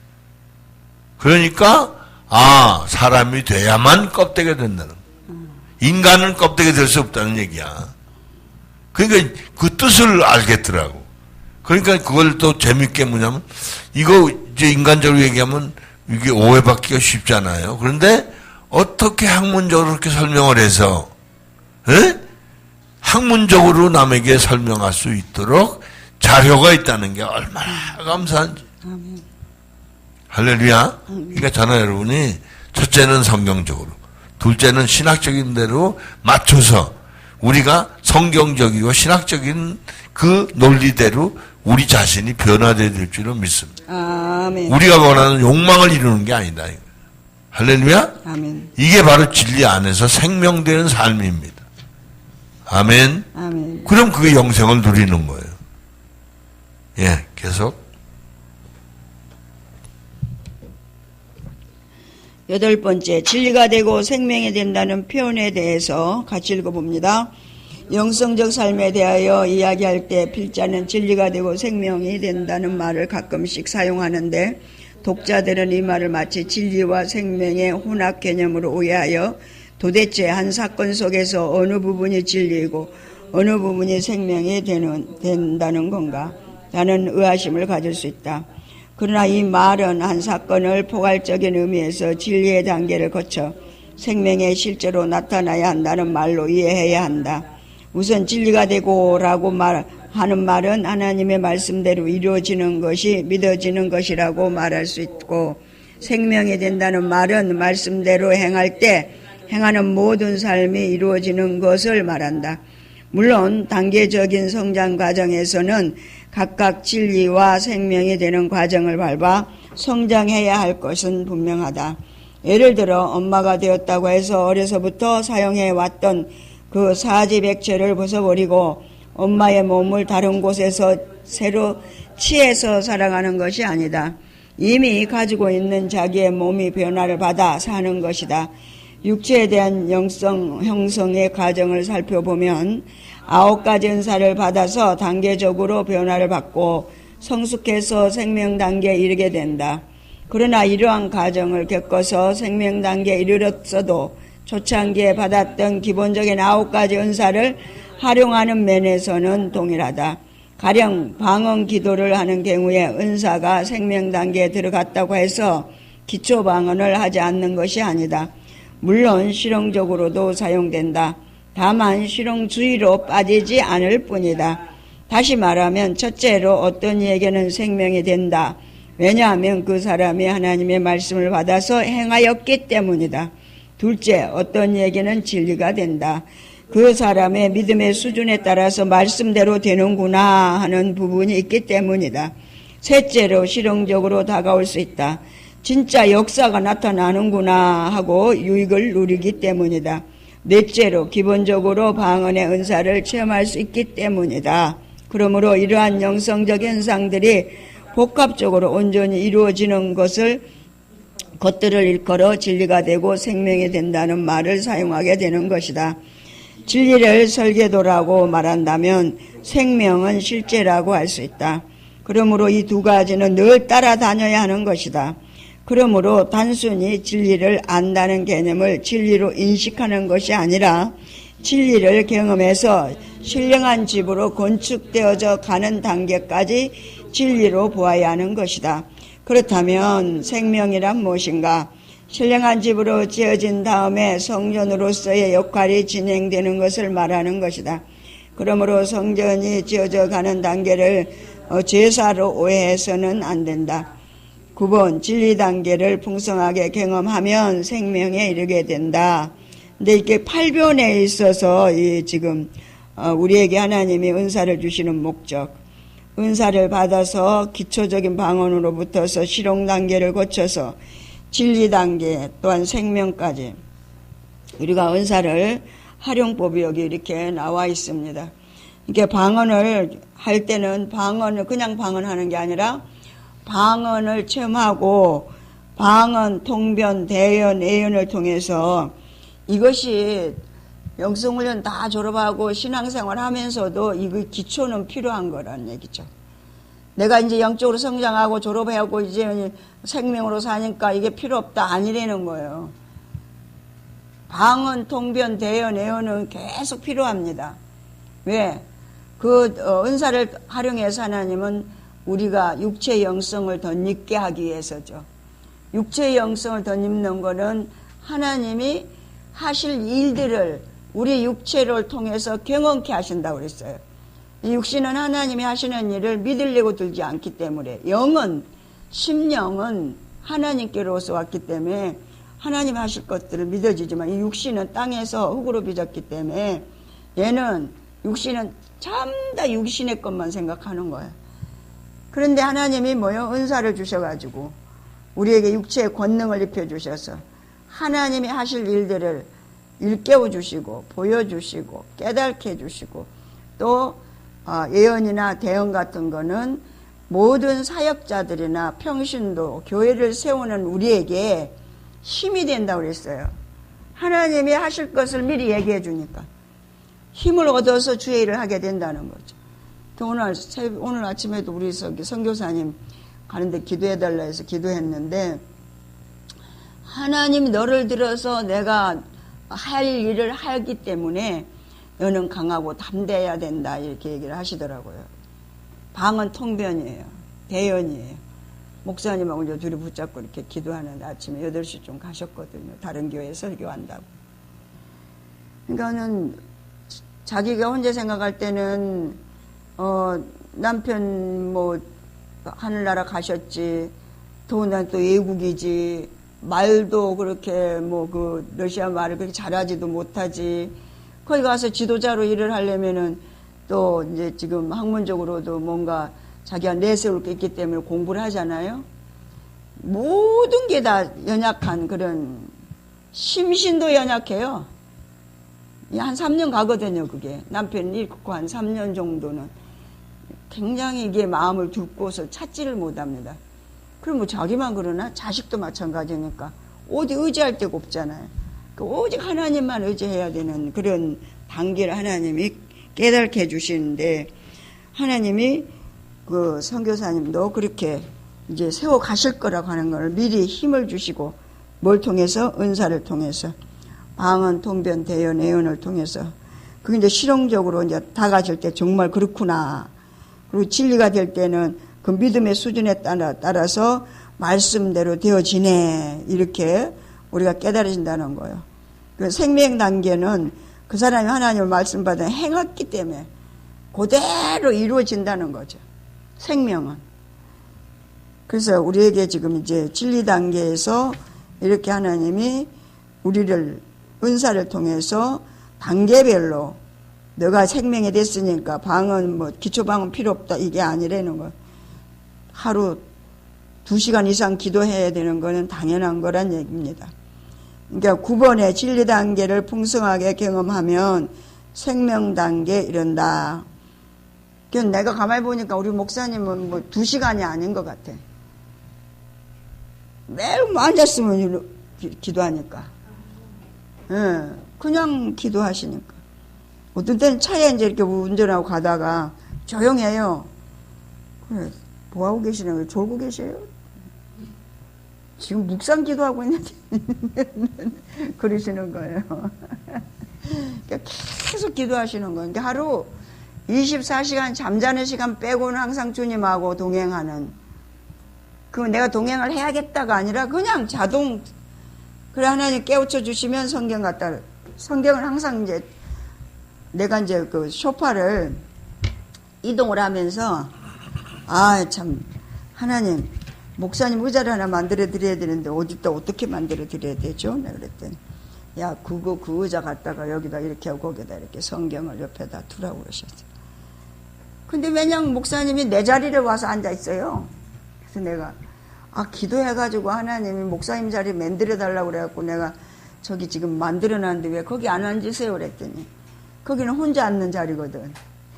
그러니까 사람이 돼야만 껍데기가 된다는 거야. 인간은 껍데기 될 수 없다는 얘기야. 그러니까 그 뜻을 알겠더라고. 그러니까 그걸 또 재밌게 뭐냐면, 이거 이제 인간적으로 얘기하면 이게 오해받기가 쉽잖아요. 그런데 어떻게 학문적으로 그렇게 설명을 해서, 학문적으로 남에게 설명할 수 있도록 자료가 있다는 게 얼마나 감사한지.
아멘.
할렐루야. 그러니까 저는 여러분이 첫째는 성경적으로, 둘째는 신학적인 대로 맞춰서 우리가 성경적이고 신학적인 그 논리대로 우리 자신이 변화되어야 될 줄은 믿습니다.
아멘.
우리가 원하는 욕망을 이루는 게 아니다. 할렐루야?
아멘.
이게 바로 진리 안에서 생명되는 삶입니다. 아멘.
아멘.
그럼 그게 영생을 누리는 거예요. 예, 계속.
8번째, 진리가 되고 생명이 된다는 표현에 대해서 같이 읽어봅니다. 영성적 삶에 대하여 이야기할 때 필자는 진리가 되고 생명이 된다는 말을 가끔씩 사용하는데, 독자들은 이 말을 마치 진리와 생명의 혼합 개념으로 오해하여 도대체 한 사건 속에서 어느 부분이 진리이고 어느 부분이 생명이 된다는 건가? 라는 의아심을 가질 수 있다. 그러나 이 말은 한 사건을 포괄적인 의미에서 진리의 단계를 거쳐 생명에 실제로 나타나야 한다는 말로 이해해야 한다. 우선 진리가 되고 라고 하는 말은 하나님의 말씀대로 이루어지는 것이 믿어지는 것이라고 말할 수 있고, 생명이 된다는 말은 말씀대로 행할 때 행하는 모든 삶이 이루어지는 것을 말한다. 물론 단계적인 성장 과정에서는 각각 진리와 생명이 되는 과정을 밟아 성장해야 할 것은 분명하다. 예를 들어 엄마가 되었다고 해서 어려서부터 사용해왔던 그 사지백체를 벗어버리고 엄마의 몸을 다른 곳에서 새로 취해서 살아가는 것이 아니다. 이미 가지고 있는 자기의 몸이 변화를 받아 사는 것이다. 육체에 대한 영성 형성의 과정을 살펴보면 9가지 은사를 받아서 단계적으로 변화를 받고 성숙해서 생명 단계에 이르게 된다. 그러나 이러한 과정을 겪어서 생명 단계에 이르렀어도 초창기에 받았던 기본적인 9가지 은사를 활용하는 면에서는 동일하다. 가령 방언 기도를 하는 경우에 은사가 생명 단계에 들어갔다고 해서 기초 방언을 하지 않는 것이 아니다. 물론 실용적으로도 사용된다. 다만 실용주의로 빠지지 않을 뿐이다. 다시 말하면 첫째로 어떤 이에게는 생명이 된다. 왜냐하면 그 사람이 하나님의 말씀을 받아서 행하였기 때문이다. 둘째, 어떤 이에게는 진리가 된다. 그 사람의 믿음의 수준에 따라서 말씀대로 되는구나 하는 부분이 있기 때문이다. 셋째로 실용적으로 다가올 수 있다. 진짜 역사가 나타나는구나 하고 유익을 누리기 때문이다. 넷째로 기본적으로 방언의 은사를 체험할 수 있기 때문이다. 그러므로 이러한 영성적 현상들이 복합적으로 온전히 이루어지는 것들을 일컬어 진리가 되고 생명이 된다는 말을 사용하게 되는 것이다. 진리를 설계도라고 말한다면 생명은 실제라고 할 수 있다. 그러므로 이 두 가지는 늘 따라다녀야 하는 것이다. 그러므로 단순히 진리를 안다는 개념을 진리로 인식하는 것이 아니라 진리를 경험해서 신령한 집으로 건축되어져 가는 단계까지 진리로 보아야 하는 것이다. 그렇다면 생명이란 무엇인가? 신령한 집으로 지어진 다음에 성전으로서의 역할이 진행되는 것을 말하는 것이다. 그러므로 성전이 지어져 가는 단계를 제사로 오해해서는 안 된다. 9번 진리 단계를 풍성하게 경험하면 생명에 이르게 된다. 근데 이게 8변에 있어서 지금 우리에게 하나님이 은사를 주시는 목적, 은사를 받아서 기초적인 방언으로부터서 실용 단계를 거쳐서 진리 단계 또한 생명까지 우리가 은사를 활용법이 여기 이렇게 나와 있습니다. 이게 방언을 할 때는 방언을 그냥 방언하는 게 아니라 방언을 체험하고 방언, 통변, 대연, 예언을 통해서 이것이 영성훈련 다 졸업하고 신앙생활 하면서도 이거 기초는 필요한 거라는 얘기죠. 내가 이제 영적으로 성장하고 졸업하고 이제 생명으로 사니까 이게 필요 없다 아니라는 거예요. 방언, 통변, 대연, 예언은 계속 필요합니다. 왜? 그 은사를 활용해서 하나님은 우리가 육체의 영성을 덧입게 하기 위해서죠. 육체의 영성을 덧입는 거는 하나님이 하실 일들을 우리 육체를 통해서 경험케 하신다고 그랬어요. 이 육신은 하나님이 하시는 일을 믿으려고 들지 않기 때문에 영은 심령은 하나님께로서 왔기 때문에 하나님 하실 것들을 믿어지지만 이 육신은 땅에서 흙으로 빚었기 때문에 얘는 육신은 전부 다 육신의 것만 생각하는 거예요. 그런데 하나님이 뭐요? 은사를 주셔가지고 우리에게 육체의 권능을 입혀주셔서 하나님이 하실 일들을 일깨워 주시고 보여주시고 깨닫게 해주시고 또 예언이나 대언 같은 거는 모든 사역자들이나 평신도 교회를 세우는 우리에게 힘이 된다고 그랬어요. 하나님이 하실 것을 미리 얘기해 주니까 힘을 얻어서 주의 일을 하게 된다는 거죠. 오늘 아침에도 우리 선교사님 가는데 기도해달라 해서 기도했는데 하나님 너를 들어서 내가 할 일을 하기 때문에 너는 강하고 담대해야 된다 이렇게 얘기를 하시더라고요. 방언 통변이에요. 대연이에요. 목사님하고 이제 둘이 붙잡고 이렇게 기도하는데 아침에 8시쯤 가셨거든요. 다른 교회에 설교한다고. 그러니까는 자기가 혼자 생각할 때는 남편 뭐 하늘나라 가셨지 더군다나 또 외국이지 말도 그렇게 뭐 그 러시아 말을 그렇게 잘하지도 못하지 거기 가서 지도자로 일을 하려면은 또 이제 지금 학문적으로도 뭔가 자기가 내세울 게 있기 때문에 공부를 하잖아요. 모든 게 다 연약한 그런, 심신도 연약해요. 한 3년 가거든요, 그게. 남편이 잃고 한 3년 정도는. 굉장히 이게 마음을 둡고서 찾지를 못합니다. 그럼 뭐 자기만 그러나? 자식도 마찬가지니까. 어디 의지할 데가 없잖아요. 오직 하나님만 의지해야 되는 그런 단계를 하나님이 깨닫게 해주시는데, 하나님이 그 선교사님도 그렇게 이제 세워 가실 거라고 하는 걸 미리 힘을 주시고, 뭘 통해서? 은사를 통해서. 방언, 통변, 대언, 예언을 통해서. 그게 이제 실용적으로 이제 다가질 때 정말 그렇구나. 그리고 진리가 될 때는 그 믿음의 수준에 따라서 말씀대로 되어지네. 이렇게 우리가 깨달아진다는 거예요. 그 생명 단계는 그 사람이 하나님의 말씀 받아 행했기 때문에 그대로 이루어진다는 거죠. 생명은. 그래서 우리에게 지금 이제 진리 단계에서 이렇게 하나님이 우리를 은사를 통해서 단계별로 너가 생명이 됐으니까 방언 뭐 기초방언 필요 없다 이게 아니라는 거. 하루 2시간 이상 기도해야 되는 거는 당연한 거란 얘기입니다. 그러니까 9번의 진리 단계를 풍성하게 경험하면 생명 단계에 이른다. 내가 가만히 보니까 우리 목사님은 뭐 2시간이 아닌 것 같아. 매일 앉았으면 기도하니까. 그냥 기도하시니까. 어떤 때는 차에 이제 이렇게 운전하고 가다가 조용해요. 그래, 뭐하고 계시는 거예요? 졸고 계세요? 지금 묵상 기도하고 있는데. 그러시는 거예요. 그러니까 계속 기도하시는 거예요. 그러니까 하루 24시간 잠자는 시간 빼고는 항상 주님하고 동행하는. 그 내가 동행을 해야겠다가 아니라 그냥 자동. 그래 하나님 깨우쳐 주시면 성경 갖다. 성경을 항상 이제 내가 이제 그 소파를 이동을 하면서 참 하나님 목사님 의자를 하나 만들어 드려야 되는데 어디다 어떻게 만들어 드려야 되죠? 내가 그랬더니 야 그 의자 갖다가 여기다 이렇게 하고 거기다 이렇게 성경을 옆에다 두라고 그러셨어요. 근데 왜냐면 목사님이 내 자리를 와서 앉아 있어요. 그래서 내가 기도해가지고 하나님이 목사님 자리 만들어 달라고 그래갖고 내가 저기 지금 만들어 놨는데 왜 거기 안 앉으세요? 그랬더니 거기는 혼자 앉는 자리거든.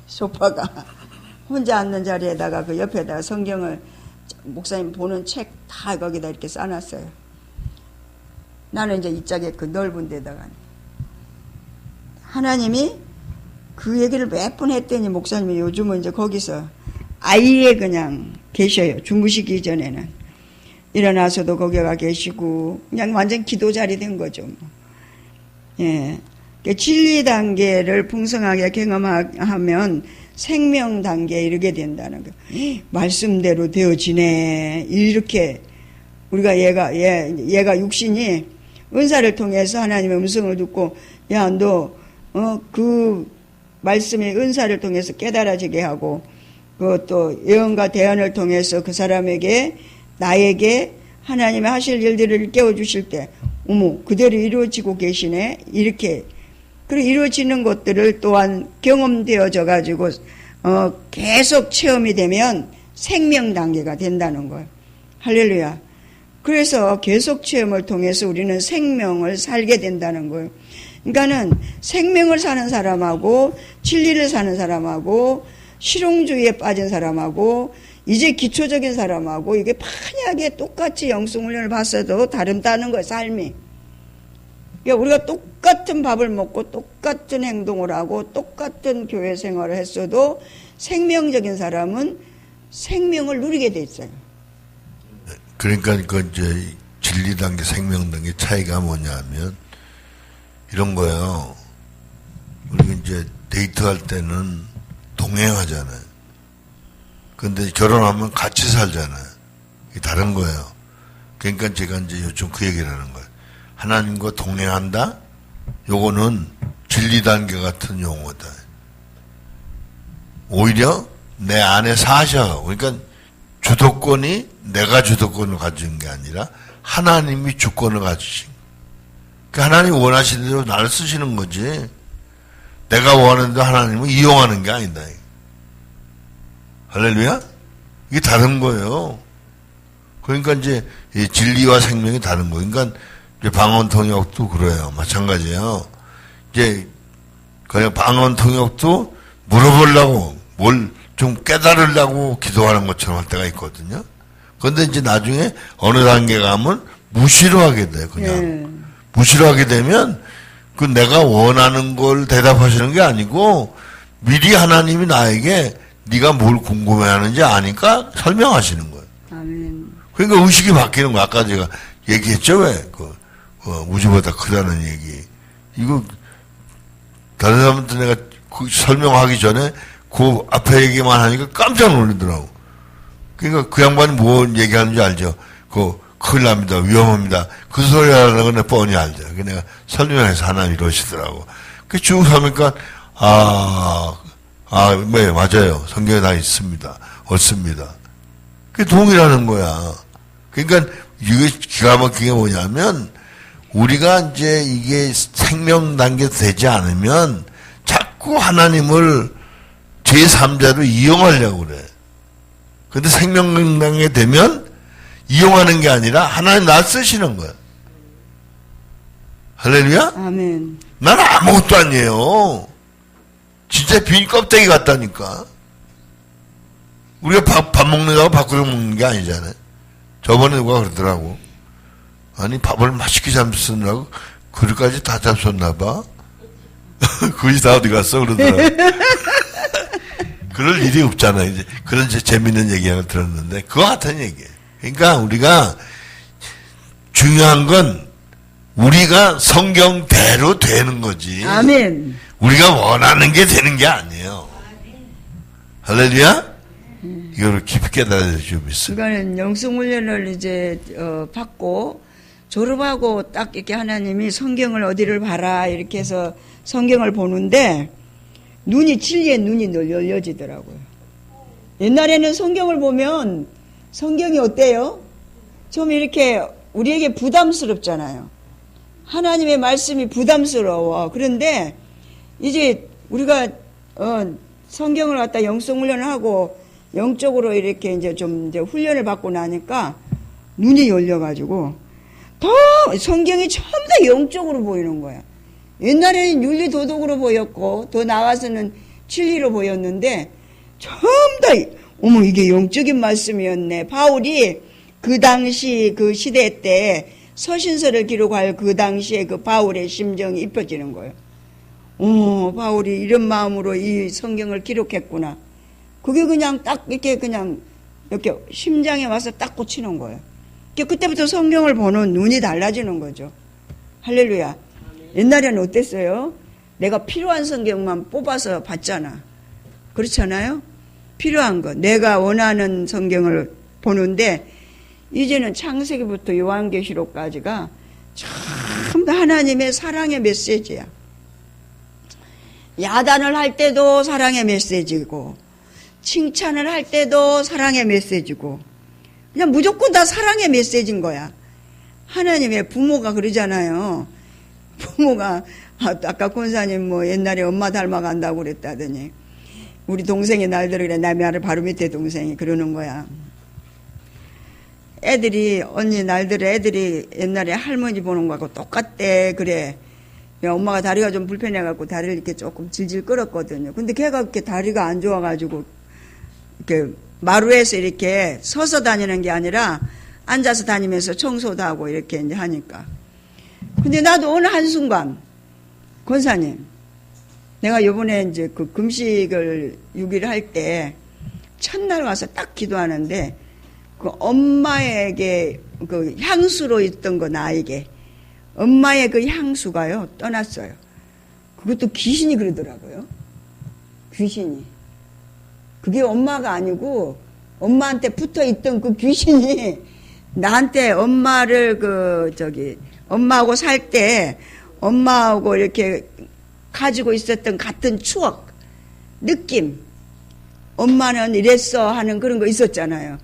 소파가 혼자 앉는 자리에다가 그 옆에다가 성경을 목사님 보는 책 다 거기다 이렇게 싸놨어요. 나는 이제 이쪽에 그 넓은 데다가 하나님이 그 얘기를 몇 번 했더니 목사님이 요즘은 이제 거기서 아예 그냥 계셔요. 주무시기 전에는 일어나서도 거기 가 계시고 그냥 완전 기도 자리 된 거죠. 뭐. 예, 진리 단계를 풍성하게 경험하면 생명 단계에 이르게 된다는 거. 말씀대로 되어지네. 이렇게 우리가 얘가 육신이 은사를 통해서 하나님의 음성을 듣고 야 너 그 말씀의 은사를 통해서 깨달아지게 하고 그것도 예언과 대언을 통해서 그 사람에게 나에게 하나님의 하실 일들을 깨워주실 때 어머 그대로 이루어지고 계시네. 이렇게 그리고 이루어지는 것들을 또한 경험되어져 가지고 계속 체험이 되면 생명 단계가 된다는 거예요. 할렐루야. 그래서 계속 체험을 통해서 우리는 생명을 살게 된다는 거예요. 그러니까는 생명을 사는 사람하고 진리를 사는 사람하고 실용주의에 빠진 사람하고 이제 기초적인 사람하고 이게 만약에 똑같이 영성훈련을 봤어도 다른다는 거예요. 삶이. 그러니까 우리가 똑같은 밥을 먹고 똑같은 행동을 하고 똑같은 교회 생활을 했어도 생명적인 사람은 생명을 누리게 돼 있어요.
그러니까 그 이제 진리 단계, 생명 단계 차이가 뭐냐면 이런 거예요. 우리가 이제 데이트할 때는 동행하잖아요. 근데 결혼하면 같이 살잖아요. 이게 다른 거예요. 그러니까 제가 이제 요즘 그 얘기를 하는 거예요. 하나님과 동행한다? 요거는 진리 단계 같은 용어다. 오히려 내 안에 사셔. 그러니까 주도권이 내가 주도권을 가진 게 아니라 하나님이 주권을 가지신. 그러니까 하나님이 원하시는 대로 나를 쓰시는 거지. 내가 원하는 대로 하나님을 이용하는 게 아니다. 할렐루야? 이게 다른 거예요. 그러니까 이제 진리와 생명이 다른 거예요. 그러니까 이제 방언통역도 그래요. 마찬가지예요. 이제 그냥 방언통역도 물어보려고 뭘 좀 깨달으려고 기도하는 것처럼 할 때가 있거든요. 그런데 이제 나중에 어느 단계 가면 무시로 하게 돼요. 그냥 무시로 하게 되면 그 내가 원하는 걸 대답하시는 게 아니고 미리 하나님이 나에게 네가 뭘 궁금해하는지 아니까 설명하시는 거예요.
아멘.
그러니까 의식이 바뀌는 거야. 아까 제가 얘기했죠, 왜? 우주보다 크다는 얘기. 이거, 다른 사람한테 내가 설명하기 전에 그 앞에 얘기만 하니까 깜짝 놀라더라고. 그러니까 그 양반이 뭔 얘기하는지 알죠? 큰일 납니다. 위험합니다. 그 소리 하는 건 내가 뻔히 알죠. 그래서 내가 설명해서 하나님 이러시더라고. 쭉 하니까, 네, 맞아요. 성경에 다 있습니다. 없습니다. 그게 동의라는 거야. 그러니까 이게 기가 막힌 게 뭐냐면 우리가 이제 이게 생명 단계 되지 않으면 자꾸 하나님을 제3자로 이용하려고 그래. 근데 생명 단계 되면 이용하는 게 아니라 하나님 나 쓰시는 거야. 할렐루야?
아멘.
난 아무것도 아니에요. 진짜 빈 껍데기 같다니까. 우리가 밥 먹는다고 밥그릇 먹는 게 아니잖아요. 저번에 누가 그러더라고. 아니, 밥을 맛있게 잡수느라고 그릇까지 다 잡섰나 봐. 그릇이 다 어디 갔어? 그러더라고. 그럴 일이 없잖아요. 이제 그런 재밌는 얘기 하나 들었는데, 그거 같은 얘기예요. 그러니까 우리가 중요한 건 우리가 성경대로 되는 거지.
아멘.
우리가 원하는 게 되는 게 아니에요. 할렐루야? 이거를 깊이 깨달아 주고 있어요.
그러니까 영성훈련을 이제 받고 졸업하고 딱 이렇게 하나님이 성경을 어디를 봐라 이렇게 해서 성경을 보는데 진리의 눈이 늘 열려지더라고요. 옛날에는 성경을 보면 성경이 어때요? 좀 이렇게 우리에게 부담스럽잖아요. 하나님의 말씀이 부담스러워. 그런데 이제 우리가 성경을 갖다 영성훈련을 하고 영적으로 이렇게 이제 좀 이제 훈련을 받고 나니까 눈이 열려가지고 더 성경이 전부 다 영적으로 보이는 거야. 옛날에는 윤리도덕으로 보였고 더 나아가서는 진리로 보였는데 전부 다 어머 이게 영적인 말씀이었네. 바울이 그 당시 그 시대 때 서신서를 기록할 그 당시에 그 바울의 심정이 입혀지는 거예요. 바울이 이런 마음으로 이 성경을 기록했구나. 그게 그냥 딱 이렇게 심장에 와서 딱 꽂히는 거예요. 그때부터 성경을 보는 눈이 달라지는 거죠. 할렐루야. 옛날에는 어땠어요? 내가 필요한 성경만 뽑아서 봤잖아. 그렇잖아요? 필요한 거. 내가 원하는 성경을 보는데 이제는 창세기부터 요한계시록까지가 전부 하나님의 사랑의 메시지야. 야단을 할 때도 사랑의 메시지고 칭찬을 할 때도 사랑의 메시지고 그냥 무조건 다 사랑의 메시지인 거야. 하나님의 부모가 그러잖아요. 부모가 아까 권사님 옛날에 엄마 닮아간다고 그랬다더니 우리 동생이 날들어 그래. 내 말을 바로 밑에 동생이 그러는 거야. 애들이 언니 날들어 애들이 옛날에 할머니 보는 거하고 똑같대 그래. 엄마가 다리가 좀 불편해갖고 다리를 이렇게 조금 질질 끌었거든요. 근데 걔가 그렇게 다리가 안 좋아가지고 이렇게 마루에서 이렇게 서서 다니는 게 아니라 앉아서 다니면서 청소도 하고 이렇게 이제 하니까. 근데 나도 어느 한순간 권사님 내가 요번에 이제 그 금식을 6일 할 때 첫날 와서 딱 기도하는데 그 엄마에게 그 향수로 있던 거 나에게 엄마의 그 향수가요 떠났어요. 그것도 귀신이 그러더라고요. 귀신이. 그게 엄마가 아니고 엄마한테 붙어 있던 그 귀신이 나한테 엄마를 엄마하고 살 때 엄마하고 이렇게 가지고 있었던 같은 추억, 느낌. 엄마는 이랬어 하는 그런 거 있었잖아요.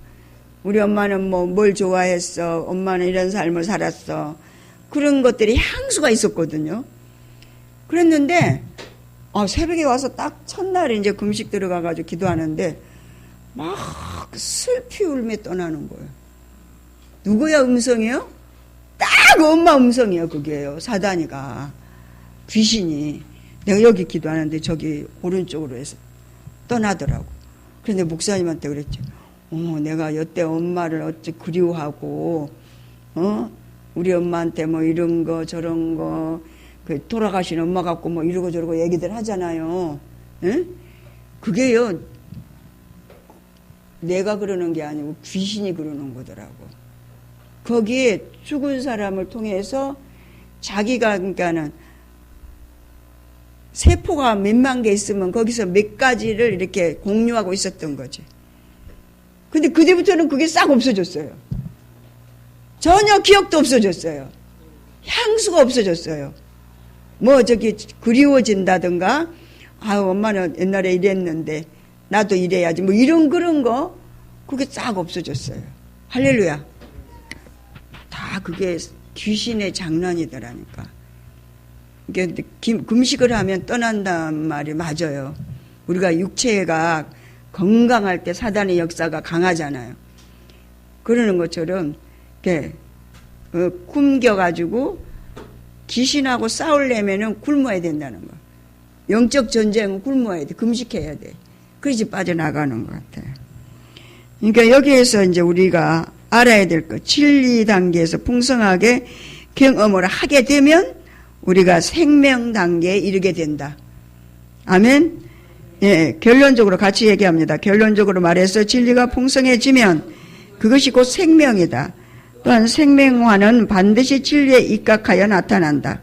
우리 엄마는 뭘 좋아했어. 엄마는 이런 삶을 살았어. 그런 것들이 향수가 있었거든요. 그랬는데 새벽에 와서 딱 첫날에 이제 금식 들어가가지고 기도하는데 막 슬피 울며 떠나는 거예요. 누구야 음성이요? 딱 엄마 음성이에요. 그게요. 사단이가, 귀신이 내가 여기 기도하는데 저기 오른쪽으로 해서 떠나더라고. 그런데 목사님한테 그랬죠. 내가 여태 엄마를 어찌 그리워하고 우리 엄마한테 뭐 이런 거 저런 거 돌아가신 엄마 갖고 뭐 이러고 저러고 얘기들 하잖아요. 에? 그게요, 내가 그러는 게 아니고 귀신이 그러는 거더라고. 거기에 죽은 사람을 통해서 자기가, 그러니까는 세포가 몇만 개 있으면 거기서 몇 가지를 이렇게 공유하고 있었던 거지. 근데 그때부터는 그게 싹 없어졌어요. 전혀 기억도 없어졌어요. 향수가 없어졌어요. 뭐 저기 그리워진다든가, 엄마는 옛날에 이랬는데 나도 이래야지, 뭐 이런 그런 거, 그게 싹 없어졌어요. 할렐루야. 다 그게 귀신의 장난이더라니까. 이게 금식을 하면 떠난단 말이 맞아요. 우리가 육체가 건강할 때 사단의 역사가 강하잖아요. 그러는 것처럼 이렇게 굶겨가지고 귀신하고 싸우려면은 굶어야 된다는 거. 영적 전쟁은 굶어야 돼. 금식해야 돼. 그래야지 빠져나가는 것 같아요. 그러니까 여기에서 이제 우리가 알아야 될 것, 진리 단계에서 풍성하게 경험을 하게 되면 우리가 생명 단계에 이르게 된다. 아멘. 예, 결론적으로 같이 얘기합니다. 결론적으로 말해서 진리가 풍성해지면 그것이 곧 생명이다. 또한 생명화는 반드시 진리에 입각하여 나타난다.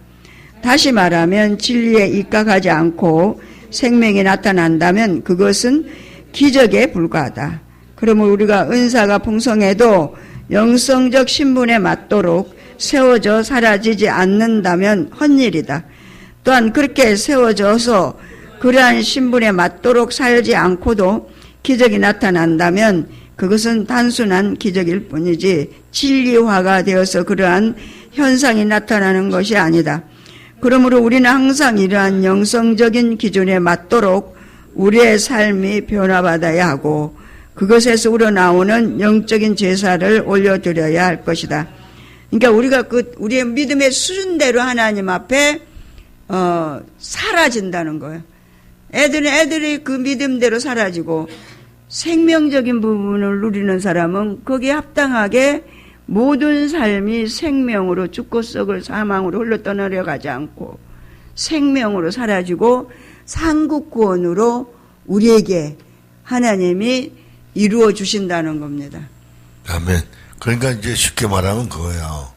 다시 말하면 진리에 입각하지 않고 생명이 나타난다면 그것은 기적에 불과하다. 그러면 우리가 은사가 풍성해도 영성적 신분에 맞도록 세워져 사라지지 않는다면 헛일이다. 또한 그렇게 세워져서 그러한 신분에 맞도록 살지 않고도 기적이 나타난다면 그것은 단순한 기적일 뿐이지 진리화가 되어서 그러한 현상이 나타나는 것이 아니다. 그러므로 우리는 항상 이러한 영성적인 기준에 맞도록 우리의 삶이 변화받아야 하고 그것에서 우러나오는 영적인 제사를 올려드려야 할 것이다. 그러니까 우리가 우리의 믿음의 수준대로 하나님 앞에 사라진다는 거예요. 애들이 그 믿음대로 사라지고 생명적인 부분을 누리는 사람은 거기에 합당하게 모든 삶이 생명으로 죽고 썩을 사망으로 흘러 떠나려 가지 않고 생명으로 사라지고 상국구원으로 우리에게 하나님이 이루어 주신다는 겁니다.
아멘. 그러니까 이제 쉽게 말하면 그거예요.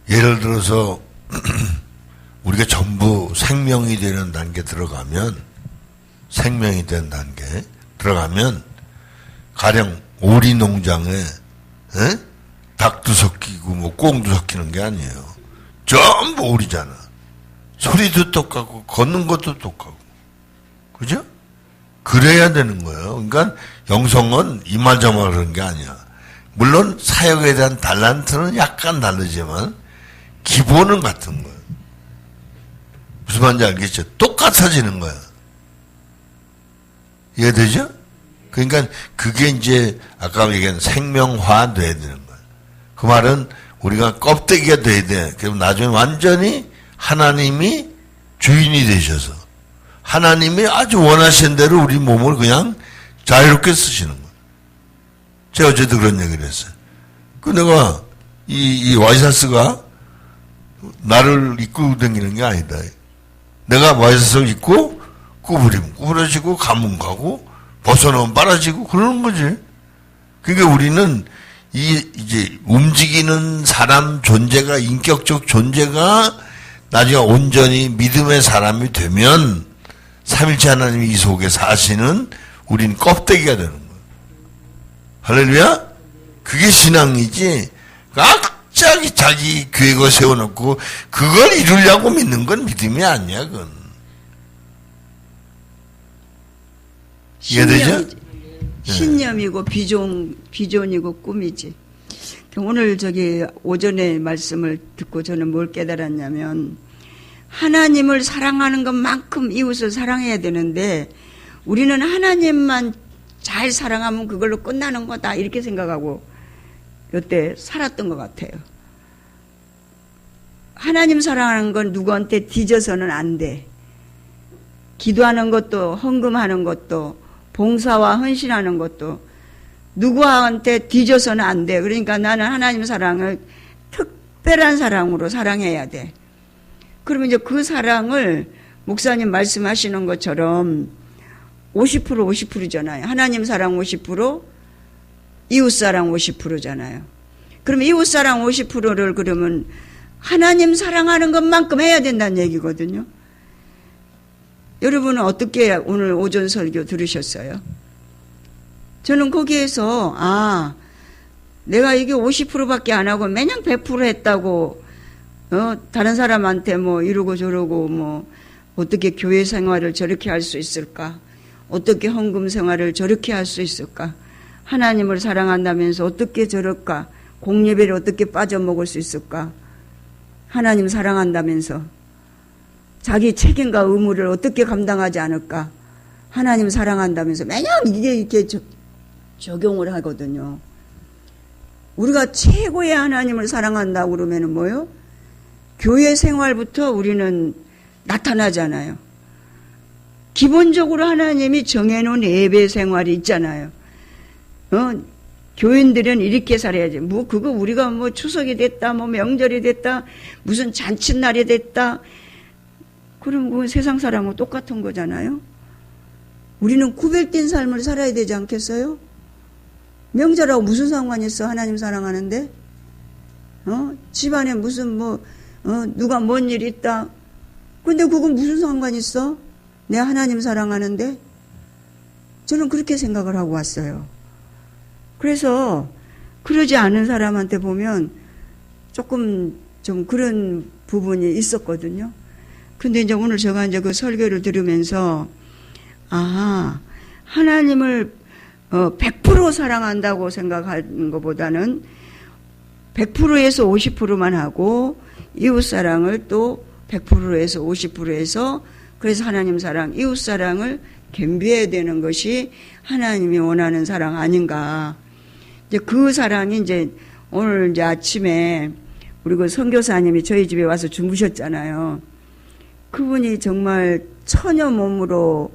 예를 들어서 우리가 전부 생명이 되는 단계 들어가면, 생명이 되는 단계 들어가면 가령 오리 농장에 닭도 섞이고 뭐 꽁도 섞이는 게 아니에요. 전부 오리잖아. 소리도 똑같고 걷는 것도 똑같고, 그죠? 그래야 되는 거예요. 그러니까 영성은 이말저말 그런 게 아니야. 물론 사역에 대한 달란트는 약간 다르지만 기본은 같은 거예요. 무슨 말인지 알겠죠? 똑같아지는 거야. 이해되죠? 그러니까 그게 이제 아까 얘기한 생명화 돼야 되는 거야. 그 말은 우리가 껍데기가 돼야 돼. 그럼 나중에 완전히 하나님이 주인이 되셔서 하나님이 아주 원하신 대로 우리 몸을 그냥 자유롭게 쓰시는 거예요. 제가 어제도 그런 얘기를 했어요. 내가 이 와이셔츠가 나를 입고 다니는 게 아니다. 내가 와이셔츠를 입고 구부리면 구부러지고 가면 가고 벗어놓으면 빨아지고 그러는 거지. 그러니까 우리는 이제 움직이는 사람 존재가, 인격적 존재가 나중에 온전히 믿음의 사람이 되면 삼일째 하나님이 이 속에 사시는 우린 껍데기가 되는 거예요. 할렐루야? 그게 신앙이지. 갑자기 자기 계획을 세워놓고 그걸 이루려고 믿는 건 믿음이 아니야. 그건. 이해되죠?
신념이고 비전이고 꿈이지. 오늘 오전에 말씀을 듣고 저는 뭘 깨달았냐면 하나님을 사랑하는 것만큼 이웃을 사랑해야 되는데 우리는 하나님만 잘 사랑하면 그걸로 끝나는 거다 이렇게 생각하고 이때 살았던 것 같아요. 하나님 사랑하는 건 누구한테 뒤져서는 안 돼. 기도하는 것도 헌금하는 것도 봉사와 헌신하는 것도 누구한테 뒤져서는 안 돼. 그러니까 나는 하나님 사랑을 특별한 사랑으로 사랑해야 돼. 그러면 이제 그 사랑을 목사님 말씀하시는 것처럼 50% 50%잖아요. 하나님 사랑 50%, 이웃 사랑 50%잖아요. 그러면 이웃 사랑 50%를 그러면 하나님 사랑하는 것만큼 해야 된다는 얘기거든요. 여러분은 어떻게 오늘 오전 설교 들으셨어요? 저는 거기에서 내가 이게 50%밖에 안 하고 매년 100% 했다고 다른 사람한테 뭐 이러고 저러고 뭐 어떻게 교회 생활을 저렇게 할 수 있을까? 어떻게 헌금 생활을 저렇게 할 수 있을까? 하나님을 사랑한다면서 어떻게 저럴까? 공예배를 어떻게 빠져먹을 수 있을까? 하나님 사랑한다면서 자기 책임과 의무를 어떻게 감당하지 않을까? 하나님 사랑한다면서 매년 이게 이렇게 적용을 하거든요. 우리가 최고의 하나님을 사랑한다고 그러면은 뭐요? 교회 생활부터 우리는 나타나잖아요. 기본적으로 하나님이 정해놓은 예배 생활이 있잖아요. 교인들은 이렇게 살아야지. 뭐 그거 우리가 뭐 추석이 됐다, 뭐 명절이 됐다, 무슨 잔칫날이 됐다. 그럼 그 세상 사람하고 똑같은 거잖아요. 우리는 구별된 삶을 살아야 되지 않겠어요? 명절하고 무슨 상관이 있어? 하나님 사랑하는데? 집안에 무슨 누가 뭔 일 있다. 근데 그건 무슨 상관이 있어? 내가 하나님 사랑하는데? 저는 그렇게 생각을 하고 왔어요. 그래서 그러지 않은 사람한테 보면 조금 좀 그런 부분이 있었거든요. 근데 이제 오늘 제가 이제 그 설교를 들으면서 하나님을 100% 사랑한다고 생각하는 것보다는 100%에서 50%만 하고 이웃 사랑을 또 100%에서 50%에서 그래서 하나님 사랑, 이웃 사랑을 겸비해야 되는 것이 하나님이 원하는 사랑 아닌가. 이제 그 사랑이 이제 오늘 이제 아침에 우리 그 선교사님이 저희 집에 와서 주무셨잖아요. 그분이 정말 처녀 몸으로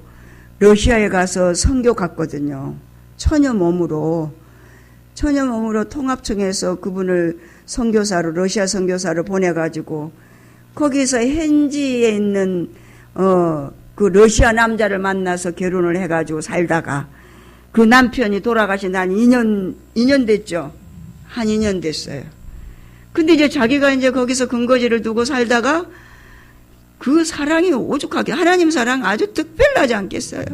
러시아에 가서 선교 갔거든요. 처녀 몸으로 통합청에서 그분을 선교사로, 러시아 선교사로 보내가지고 거기서 현지에 있는 그 러시아 남자를 만나서 결혼을 해가지고 살다가 그 남편이 돌아가신 한 2년 됐죠. 한 2년 됐어요. 근데 이제 자기가 이제 거기서 근거지를 두고 살다가 그 사랑이 오죽하게 하나님 사랑 아주 특별하지 않겠어요?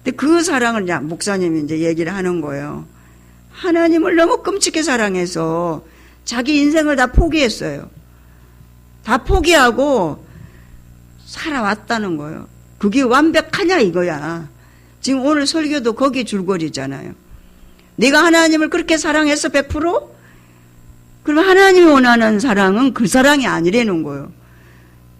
근데 그 사랑을 이제 목사님이 이제 얘기를 하는 거예요. 하나님을 너무 끔찍하게 사랑해서 자기 인생을 다 포기했어요. 다 포기하고 살아왔다는 거예요. 그게 완벽하냐 이거야. 지금 오늘 설교도 거기 줄거리잖아요. 네가 하나님을 그렇게 사랑해서 100%? 그러면 하나님이 원하는 사랑은 그 사랑이 아니라는 거예요.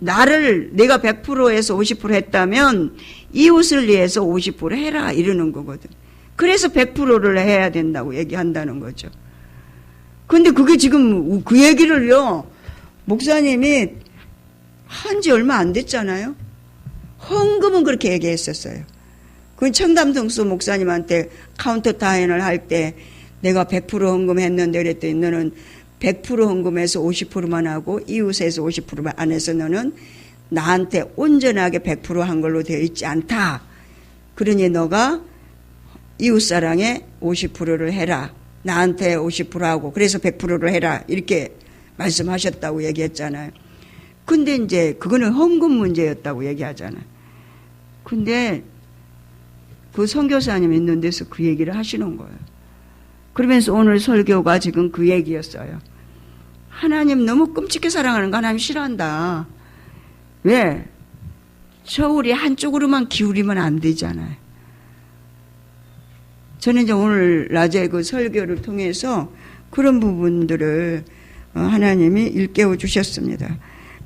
내가 100%에서 50% 했다면 이웃을 위해서 50% 해라 이러는 거거든. 그래서 100%를 해야 된다고 얘기한다는 거죠. 근데 그게 지금 그 얘기를요, 목사님이 한지 얼마 안 됐잖아요. 헌금은 그렇게 얘기했었어요. 그 청담동수 목사님한테 카운터 타임을 할 때 내가 100% 헌금했는데 그랬더니 너는 100% 헌금해서 50%만 하고 이웃에서 50%만 안 해서 너는 나한테 온전하게 100%한 걸로 되어 있지 않다. 그러니 너가 이웃사랑에 50%를 해라. 나한테 50%하고 그래서 100%를 해라. 이렇게 말씀하셨다고 얘기했잖아요. 근데 이제 그거는 헌금 문제였다고 얘기하잖아요. 근데 그 선교사님 있는 데서 그 얘기를 하시는 거예요. 그러면서 오늘 설교가 지금 그 얘기였어요. 하나님 너무 끔찍하게 사랑하는 거 하나님 싫어한다. 왜? 저울이 한쪽으로만 기울이면 안 되잖아요. 저는 이제 오늘 낮에 그 설교를 통해서 그런 부분들을 하나님이 일깨워 주셨습니다.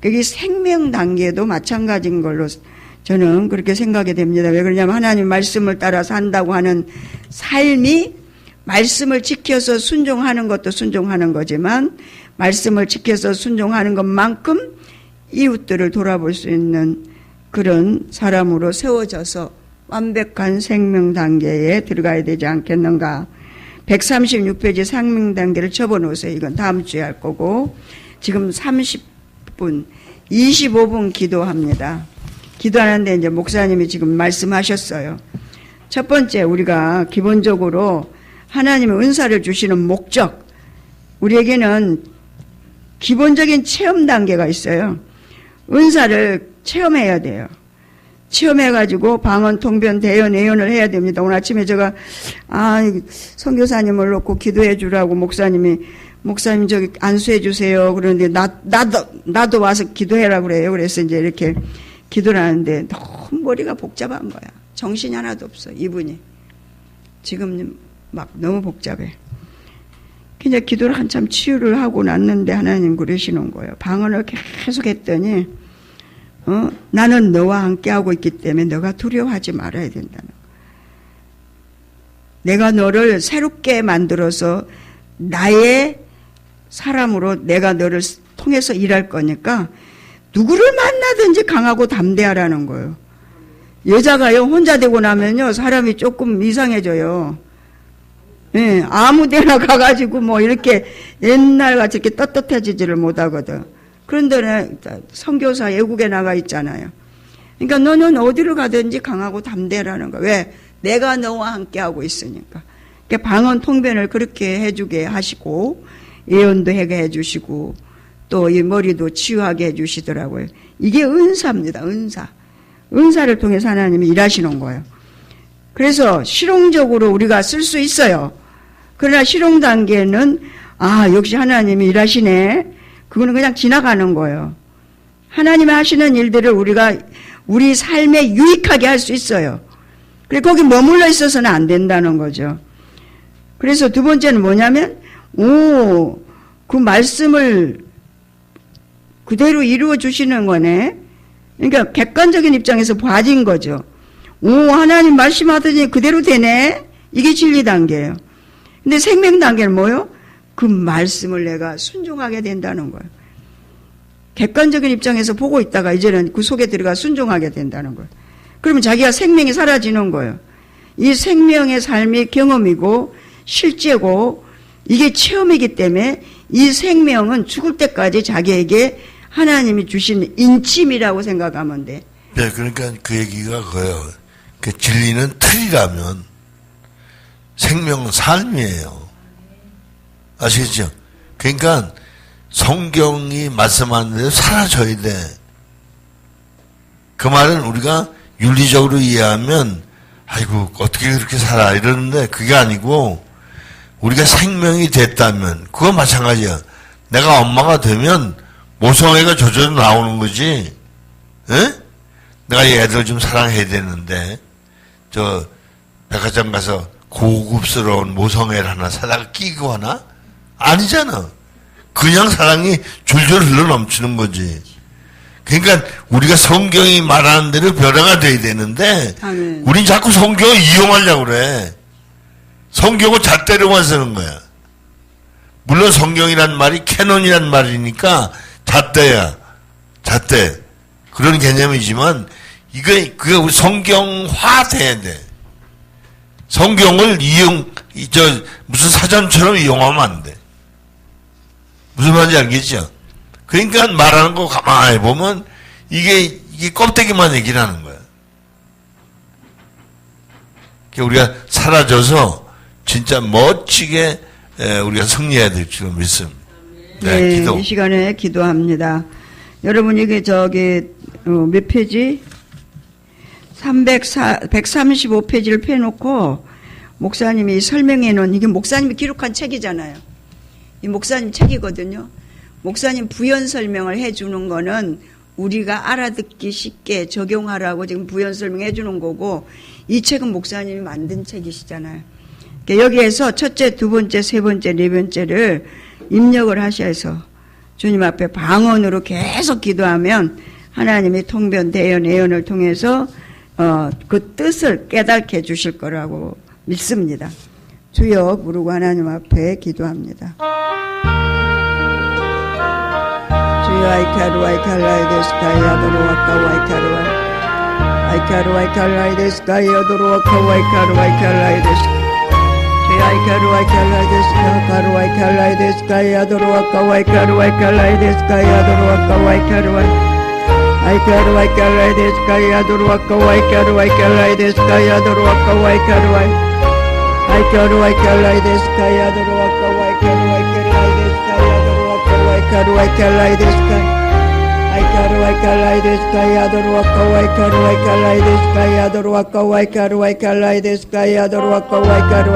그게 생명 단계도 마찬가지인 걸로 저는 그렇게 생각이 됩니다. 왜 그러냐면 하나님 말씀을 따라 산다고 하는 삶이 말씀을 지켜서 순종하는 것도 순종하는 거지만 말씀을 지켜서 순종하는 것만큼 이웃들을 돌아볼 수 있는 그런 사람으로 세워져서 완벽한 생명 단계에 들어가야 되지 않겠는가. 136페이지 생명 단계를 접어놓으세요. 이건 다음 주에 할 거고 지금 30분, 25분 기도합니다. 기도하는데 이제 목사님이 지금 말씀하셨어요. 첫 번째 우리가 기본적으로 하나님의 은사를 주시는 목적, 우리에게는 기본적인 체험 단계가 있어요. 은사를 체험해야 돼요. 체험해가지고 방언, 통변, 대연, 예언을 해야 됩니다. 오늘 아침에 제가 선교사님을 놓고 기도해 주라고 목사님 저기 안수해 주세요. 그러는데 나도 와서 기도해라 그래요. 그래서 이제 이렇게 기도를 하는데 너무 머리가 복잡한 거야. 정신이 하나도 없어. 이분이 지금 막 너무 복잡해. 그냥 기도를 한참 치유를 하고 났는데 하나님 그러시는 거예요. 방언을 계속 했더니 나는 너와 함께하고 있기 때문에 너가 두려워하지 말아야 된다는 거예요. 내가 너를 새롭게 만들어서 나의 사람으로 내가 너를 통해서 일할 거니까 누구를 만나든지 강하고 담대하라는 거예요. 여자가요 혼자 되고 나면요 사람이 조금 이상해져요. 예, 아무 데나 가가지고 뭐 이렇게 옛날같이 이렇게 떳떳해지지를 못하거든. 그런데 선교사 외국에 나가 있잖아요. 그러니까 너는 어디를 가든지 강하고 담대라는 거야. 왜? 내가 너와 함께하고 있으니까. 그러니까 방언 통변을 그렇게 해주게 하시고 예언도 하게 해주시고 또 이 머리도 치유하게 해주시더라고요. 이게 은사입니다. 은사를 통해서 하나님이 일하시는 거예요. 그래서 실용적으로 우리가 쓸 수 있어요. 그러나 실용 단계는 역시 하나님이 일하시네. 그거는 그냥 지나가는 거예요. 하나님이 하시는 일들을 우리가 우리 삶에 유익하게 할 수 있어요. 그리고 거기 머물러 있어서는 안 된다는 거죠. 그래서 두 번째는 뭐냐면 그 말씀을 그대로 이루어 주시는 거네. 그러니까 객관적인 입장에서 봐진 거죠. 하나님 말씀하더니 그대로 되네. 이게 진리 단계예요. 근데 생명 단계는 뭐예요? 그 말씀을 내가 순종하게 된다는 거예요. 객관적인 입장에서 보고 있다가 이제는 그 속에 들어가 순종하게 된다는 거예요. 그러면 자기가 생명이 사라지는 거예요. 이 생명의 삶이 경험이고 실제고 이게 체험이기 때문에 이 생명은 죽을 때까지 자기에게 하나님이 주신 인침이라고 생각하면 돼.
네, 그러니까 그 얘기가 그거예요. 그 진리는 틀이라면 생명은 삶이에요. 아시겠죠? 그러니까 성경이 말씀하는 대로 살아져야 돼. 그 말은 우리가 윤리적으로 이해하면 아이고 어떻게 그렇게 살아 이러는데 그게 아니고 우리가 생명이 됐다면 그거 마찬가지야. 내가 엄마가 되면 모성애가 저절로 나오는 거지. 에? 내가 이 애들 좀 사랑해야 되는데 저 백화점 가서 고급스러운 모성애를 하나 사다가 끼고 하나? 아니잖아. 그냥 사랑이 줄줄 흘러 넘치는 거지. 그러니까 우리가 성경이 말하는 대로 변화가 돼야 되는데 우린 자꾸 성경을 이용하려고 그래. 성경을 잣대로만 쓰는 거야. 물론 성경이란 말이 캐논이란 말이니까 잣대야. 잣대. 그런 개념이지만 그게 우리 성경화 돼야 돼. 성경을 무슨 사전처럼 이용하면 안 돼. 무슨 말인지 알겠죠? 그러니까 말하는 거 가만히 보면 이게 껍데기만 얘기를 하는 거야. 우리가 사라져서 진짜 멋지게 우리가 승리해야 될 줄 믿습니다. 네, 기도.
이 시간에 기도합니다. 여러분 이게 몇 페이지? 135페이지를 펴놓고 목사님이 설명해 놓은 이게 목사님이 기록한 책이잖아요. 이 목사님 책이거든요. 목사님 부연 설명을 해주는 거는 우리가 알아듣기 쉽게 적용하라고 지금 부연 설명해 주는 거고 이 책은 목사님이 만든 책이시잖아요. 그러니까 여기에서 첫째, 두 번째, 세 번째, 네 번째를 입력을 하셔서 주님 앞에 방언으로 계속 기도하면 하나님이 통변, 대언, 예언을 통해서 그 뜻을 깨닫게 해주실 거라고 믿습니다. 주여 부르고 하나님 앞에 기도합니다. 주여 아이카루 아이칼라이 데스카이 아도로와카 와이카루와 아이카루 아이칼라이 데스카이 아도로와카 와이카루 아이칼라이 데스카 주여 아이카루 아이칼라이 데스카 카루 아이칼라이 데스카이 아도로와카 와이카루 아이칼라이 데스카이 아도로와카 와이카루와 아이카루 아이칼라이 데스카이 아도로와카 와이카루 아이칼라이 데스카이 아도로와카 와이카루와 아이카루 아이칼라이 데스카이 아도로와카 와이카루 아이칼라이 데스카이 아도로와카 와이카루 아이칼라이 데스카이 아이카루 아이칼라이 데스카이 아도로와카 와이카루 아이칼라이 데스카이 아도로와카 와이카루 아이칼라이 데스카이 아도로와카 와이카루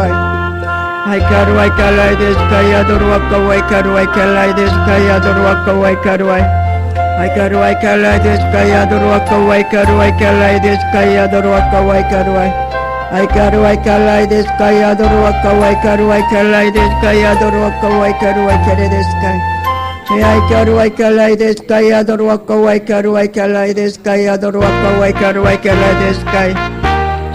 아이카루 아이칼라이 데스카이 아도로와카 와이카루 아이칼라이 데스카이 아도로와카 와이카루 아이카루 아이칼라이 데스카이 아도로와카 와이카루 아이칼라이 데스카이 아도로와카 와이카루 아이카루 아이칼라이 데스카이 아도로와카 와이카루 아이칼라이 데스카이 아도로와카 와이카루 아이칼라이 데스카이 아이카루 아이칼라이 데스카이 아도로와카 와이카루 아이칼라이 데스카이 아도로와카 와이카루 아이칼라이 데스카이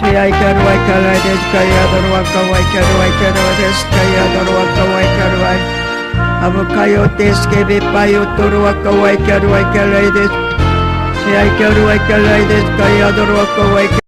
아이카루 아이칼라이 데스카이 아도로와카 와이카루 아이칼라이 데스카이 아도로와카 와이카루 아보카요 데스케베 파요 도로와카 와이카루 아이칼라이 데스 아이카루 아이칼라이 데스카이 아도로와카 와이카루